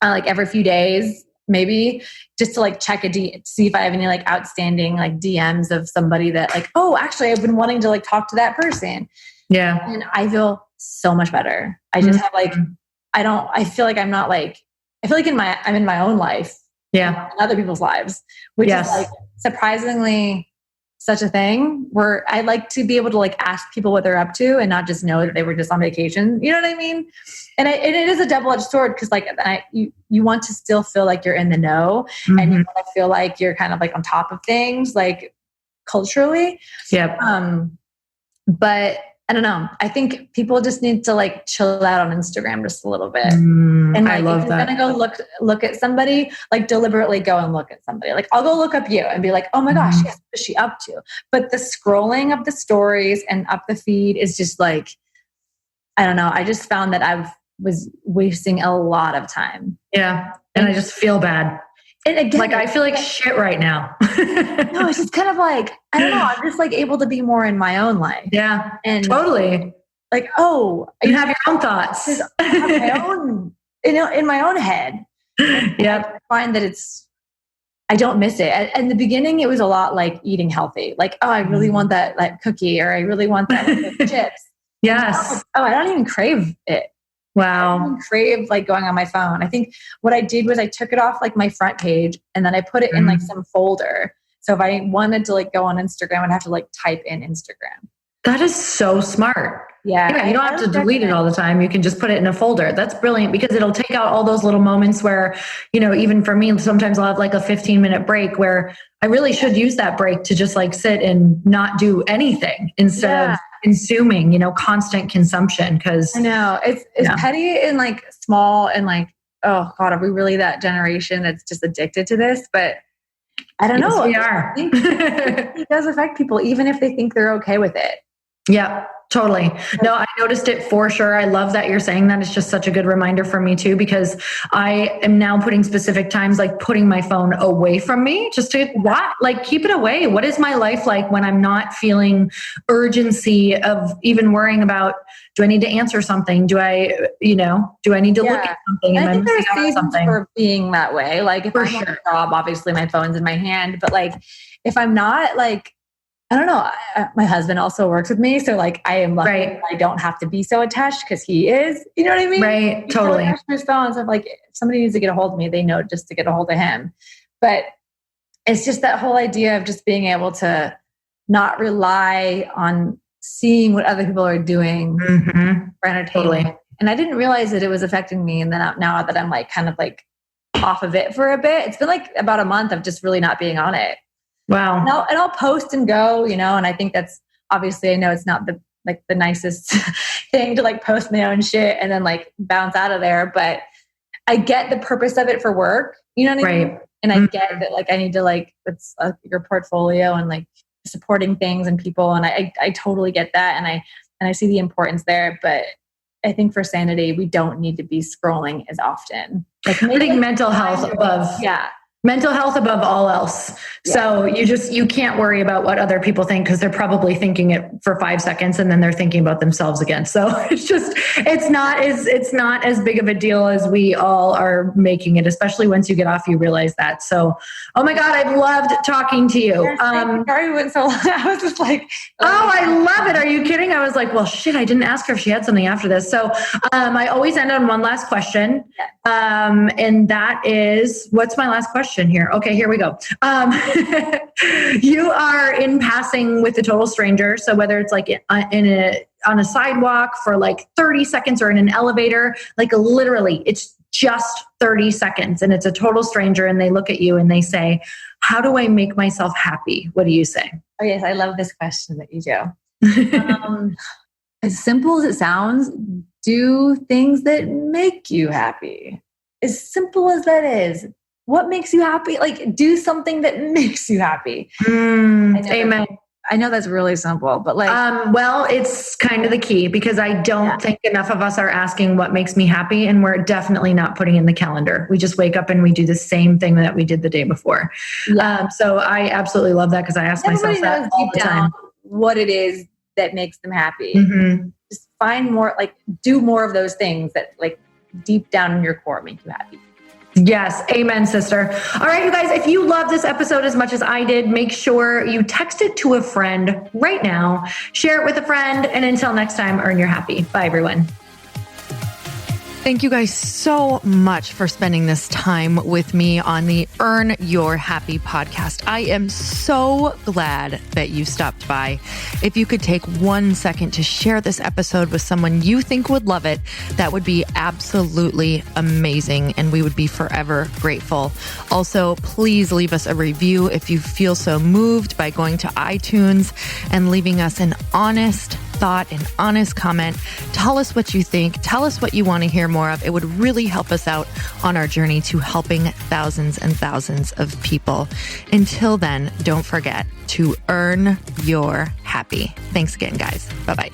like every few days, maybe, just to like check see if I have any like outstanding like DMs of somebody that like, oh, actually I've been wanting to like talk to that person. Yeah. And I feel so much better. I just have like, I feel like I'm not like, I feel like I'm in my own life. Yeah. In other people's lives, which is like surprisingly such a thing where I like to be able to like ask people what they're up to and not just know that they were just on vacation. You know what I mean? And it is a double-edged sword because like you want to still feel like you're in the know and you want to feel like you're kind of like on top of things like culturally. Yep. But I don't know. I think people just need to like chill out on Instagram just a little bit. And like, I love if you're that. gonna go look at somebody, like deliberately go and look at somebody. Like I'll go look up you and be like, oh my gosh, yes, what is she up to? But the scrolling of the stories and up the feed is just like, I don't know. I just found that I was wasting a lot of time. Yeah. And I just feel bad. And again, like I feel like shit right now. No, it's just kind of like, I don't know. I'm just like able to be more in my own life. Yeah, and totally. Like, oh, you have your own thoughts. I have my own, in my own head. Yeah, I find that I don't miss it. In the beginning, it was a lot like eating healthy. Like, oh, I really want that like cookie, or I really want that like, chips. Yes. Oh, I don't even crave it. Wow. I don't even crave like going on my phone. I think what I did was I took it off like my front page and then I put it in like some folder. So if I wanted to like go on Instagram, I'd have to like type in Instagram. That is so smart. Yeah. You don't have to delete it all the time. You can just put it in a folder. That's brilliant because it'll take out all those little moments where, you know, even for me, sometimes I'll have like a 15-minute break where I really should use that break to just like sit and not do anything instead of consuming, you know, constant consumption. Cause I know it's petty and like small and like, oh God, are we really that generation that's just addicted to this? But I don't know. We are. I think it does affect people, even if they think they're okay with it. Yeah, totally. No, I noticed it for sure. I love that you're saying that. It's just such a good reminder for me too, because I am now putting specific times, like putting my phone away from me just to keep it away. What is my life like when I'm not feeling urgency of even worrying about, do I need to answer something? Do I need to look at something? I think there's reasons for being that way. Like if I'm on a job, obviously my phone's in my hand, but like if I'm not, like, I don't know. My husband also works with me. So like I am lucky that I don't have to be so attached because he is, you know what I mean? Right. He's Totally. So attached to his phone. So like if somebody needs to get a hold of me, they know just to get a hold of him. But it's just that whole idea of just being able to not rely on seeing what other people are doing for entertainment. Totally. And I didn't realize that it was affecting me. And then now that I'm like kind of like off of it for a bit, it's been like about a month of just really not being on it. Wow. And I'll post and go, you know, and I think that's obviously, I know it's not the nicest thing to like post my own shit and then like bounce out of there, but I get the purpose of it for work, you know what I mean? And I get that like I need to like, it's your portfolio and like supporting things and people. And I totally get that. And I see the importance there, but I think for sanity, we don't need to be scrolling as often. Like I think mental health above. Yeah. Mental health above all else. Yeah. So you can't worry about what other people think because they're probably thinking it for 5 seconds and then they're thinking about themselves again. So it's not as big of a deal as we all are making it, especially once you get off, you realize that. So, oh my God, I've loved talking to you. Sorry we went so long. I was just like, I love it. Are you kidding? I was like, well, shit, I didn't ask her if she had something after this. So I always end on one last question. And that is, what's my last question here? Okay, here we go. You are in passing with a total stranger. So whether it's like on a sidewalk for like 30 seconds or in an elevator, like literally it's just 30 seconds and it's a total stranger and they look at you and they say, how do I make myself happy? What do you say? Oh yes, I love this question that you do. As simple as it sounds, do things that make you happy. As simple as that is. What makes you happy? Like do something that makes you happy. Amen. I know that's really simple, but like, well, it's kind of the key because I don't think enough of us are asking what makes me happy. And we're definitely not putting in the calendar. We just wake up and we do the same thing that we did the day before. Yeah. So I absolutely love that because I ask myself that all the time. What it is that makes them happy. Just find more, like do more of those things that like deep down in your core make you happy. Yes. Amen, sister. All right, you guys, if you love this episode as much as I did, make sure you text it to a friend right now, share it with a friend, and until next time, earn your happy. Bye, everyone. Thank you guys so much for spending this time with me on the Earn Your Happy podcast. I am so glad that you stopped by. If you could take 1 second to share this episode with someone you think would love it, that would be absolutely amazing, and we would be forever grateful. Also, please leave us a review if you feel so moved by going to iTunes and leaving us an honest thought, an honest comment. Tell us what you think. Tell us what you want to hear more of. It would really help us out on our journey to helping thousands and thousands of people. Until then, don't forget to earn your happy. Thanks again, guys. Bye-bye.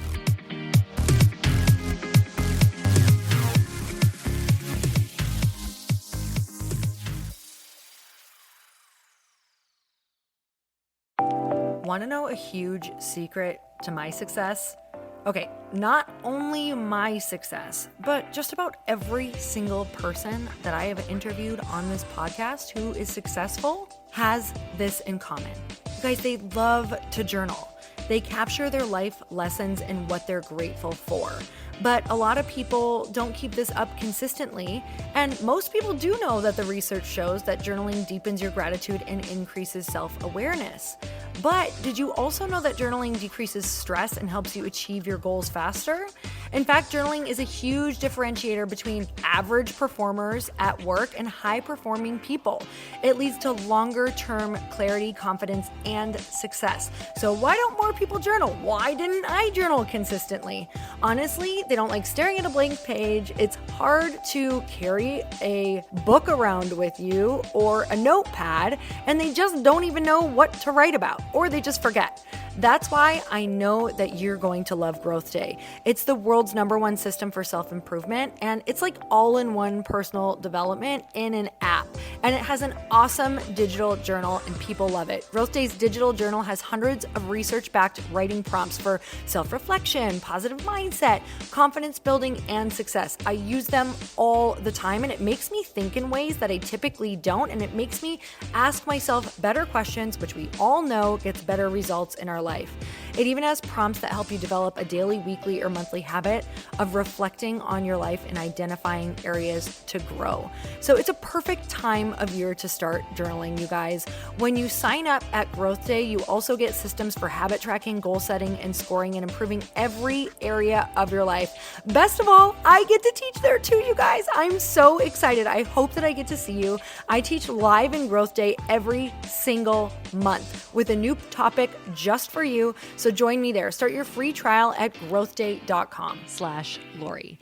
Want to know a huge secret to my success? Okay, not only my success, but just about every single person that I have interviewed on this podcast who is successful has this in common. You guys, they love to journal. They capture their life lessons and what they're grateful for. But a lot of people don't keep this up consistently. And most people do know that the research shows that journaling deepens your gratitude and increases self-awareness. But did you also know that journaling decreases stress and helps you achieve your goals faster? In fact, journaling is a huge differentiator between average performers at work and high-performing people. It leads to longer-term clarity, confidence, and success. So why don't more people journal? Why didn't I journal consistently? Honestly, they don't like staring at a blank page. It's hard to carry a book around with you or a notepad, and they just don't even know what to write about, or they just forget. That's why I know that you're going to love Growth Day. It's the world's #1 system for self-improvement, and it's like all-in-one personal development in an app. And it has an awesome digital journal, and people love it. Growth Day's digital journal has hundreds of research-backed writing prompts for self-reflection, positive mindset, confidence building, and success. I use them all the time, and it makes me think in ways that I typically don't, and it makes me ask myself better questions, which we all know gets better results in our life. It even has prompts that help you develop a daily, weekly, or monthly habit of reflecting on your life and identifying areas to grow. So it's a perfect time of year to start journaling, you guys. When you sign up at Growth Day, you also get systems for habit tracking, goal setting, and scoring, and improving every area of your life. Best of all, I get to teach there too, you guys. I'm so excited. I hope that I get to see you. I teach live in Growth Day every single month with a new topic just for you. So join me there. Start your free trial at growthday.com/Lori.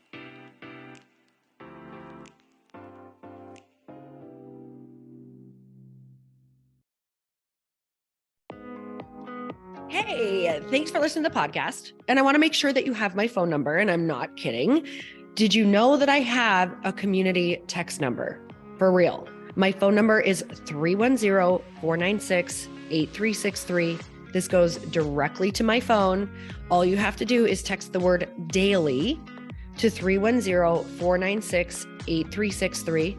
Hey, thanks for listening to the podcast. And I want to make sure that you have my phone number, and I'm not kidding. Did you know that I have a community text number? For real. My phone number is 310-496-8363. This goes directly to my phone. All you have to do is text the word daily to 310-496-8363.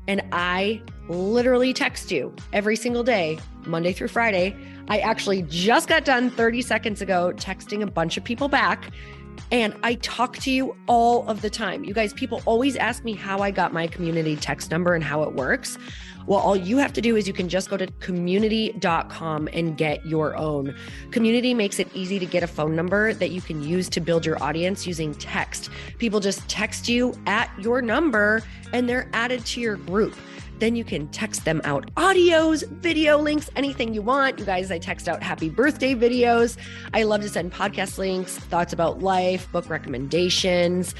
And I literally text you every single day, Monday through Friday. I actually just got done 30 seconds ago texting a bunch of people back, and I talk to you all of the time. You guys, people always ask me how I got my community text number and how it works. Well, all you have to do is you can just go to community.com and get your own. Community makes it easy to get a phone number that you can use to build your audience using text. People just text you at your number and they're added to your group. Then you can text them out audios, video links, anything you want. You guys, I text out happy birthday videos. I love to send podcast links, thoughts about life, book recommendations,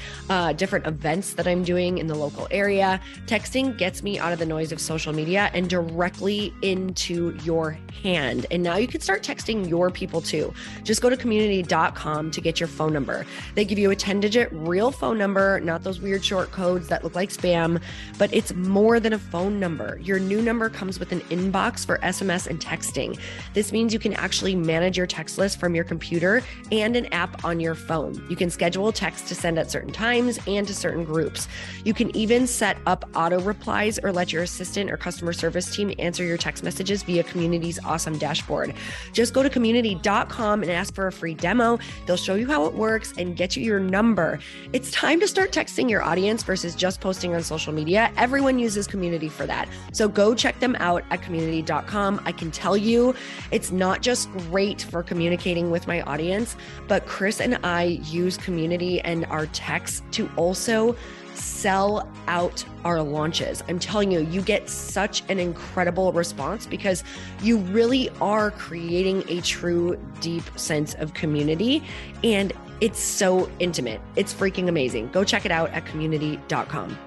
different events that I'm doing in the local area. Texting gets me out of the noise of social media and directly into your hand. And now you can start texting your people too. Just go to community.com to get your phone number. They give you a 10-digit real phone number, not those weird short codes that look like spam, but it's more than a phone phone number. Your new number comes with an inbox for SMS and texting. This means you can actually manage your text list from your computer and an app on your phone. You can schedule texts to send at certain times and to certain groups. You can even set up auto replies or let your assistant or customer service team answer your text messages via Community's awesome dashboard. Just go to community.com and ask for a free demo. They'll show you how it works and get you your number. It's time to start texting your audience versus just posting on social media. Everyone uses Community for that. So go check them out at community.com. I can tell you, it's not just great for communicating with my audience, but Chris and I use Community and our texts to also sell out our launches. I'm telling you, you get such an incredible response because you really are creating a true, deep sense of community. And it's so intimate. It's freaking amazing. Go check it out at community.com.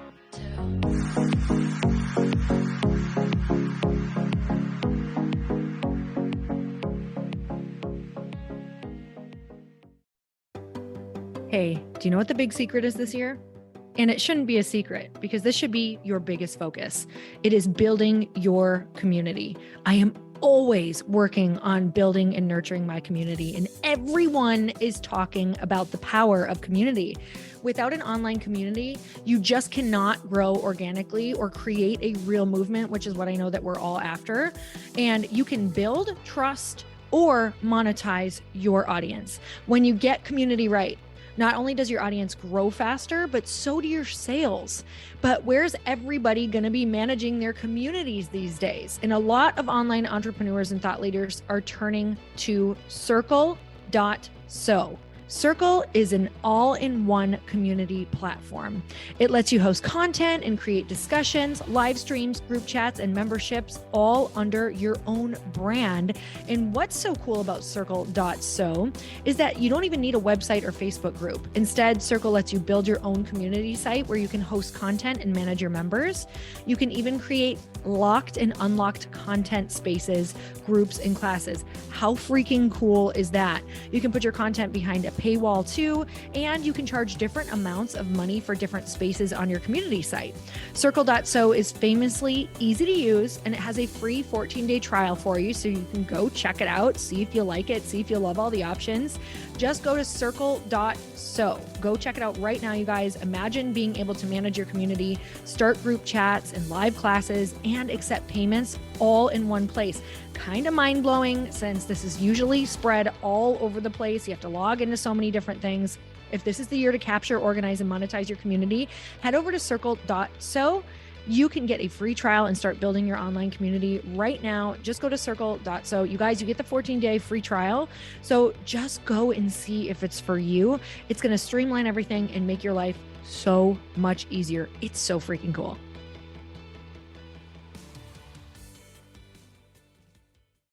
Hey, do you know what the big secret is this year? And it shouldn't be a secret because this should be your biggest focus. It is building your community. I am always working on building and nurturing my community, and everyone is talking about the power of community. Without an online community, you just cannot grow organically or create a real movement, which is what I know that we're all after. And you can build trust or monetize your audience. When you get community right, not only does your audience grow faster, but so do your sales. But where's everybody going to be managing their communities these days? And a lot of online entrepreneurs and thought leaders are turning to Circle.so. Circle is an all-in-one community platform. It lets you host content and create discussions, live streams, group chats, and memberships all under your own brand. And what's so cool about Circle.so is that you don't even need a website or Facebook group. Instead, Circle lets you build your own community site where you can host content and manage your members. You can even create locked and unlocked content spaces, groups, and classes. How freaking cool is that? You can put your content behind a paywall too, and you can charge different amounts of money for different spaces on your community site. Circle.so is famously easy to use, and it has a free 14-day trial for you, so you can go check it out, see if you like it, see if you love all the options. Just go to Circle.so. Go check it out right now, you guys. Imagine being able to manage your community, start group chats and live classes, and accept payments all in one place. Kind of mind-blowing since this is usually spread all over the place. You have to log into so many different things. If this is the year to capture, organize, and monetize your community, head over to Circle.so. You can get a free trial and start building your online community right now. Just go to Circle.so. You guys, you get the 14-day free trial. So just go and see if it's for you. It's going to streamline everything and make your life so much easier. It's so freaking cool.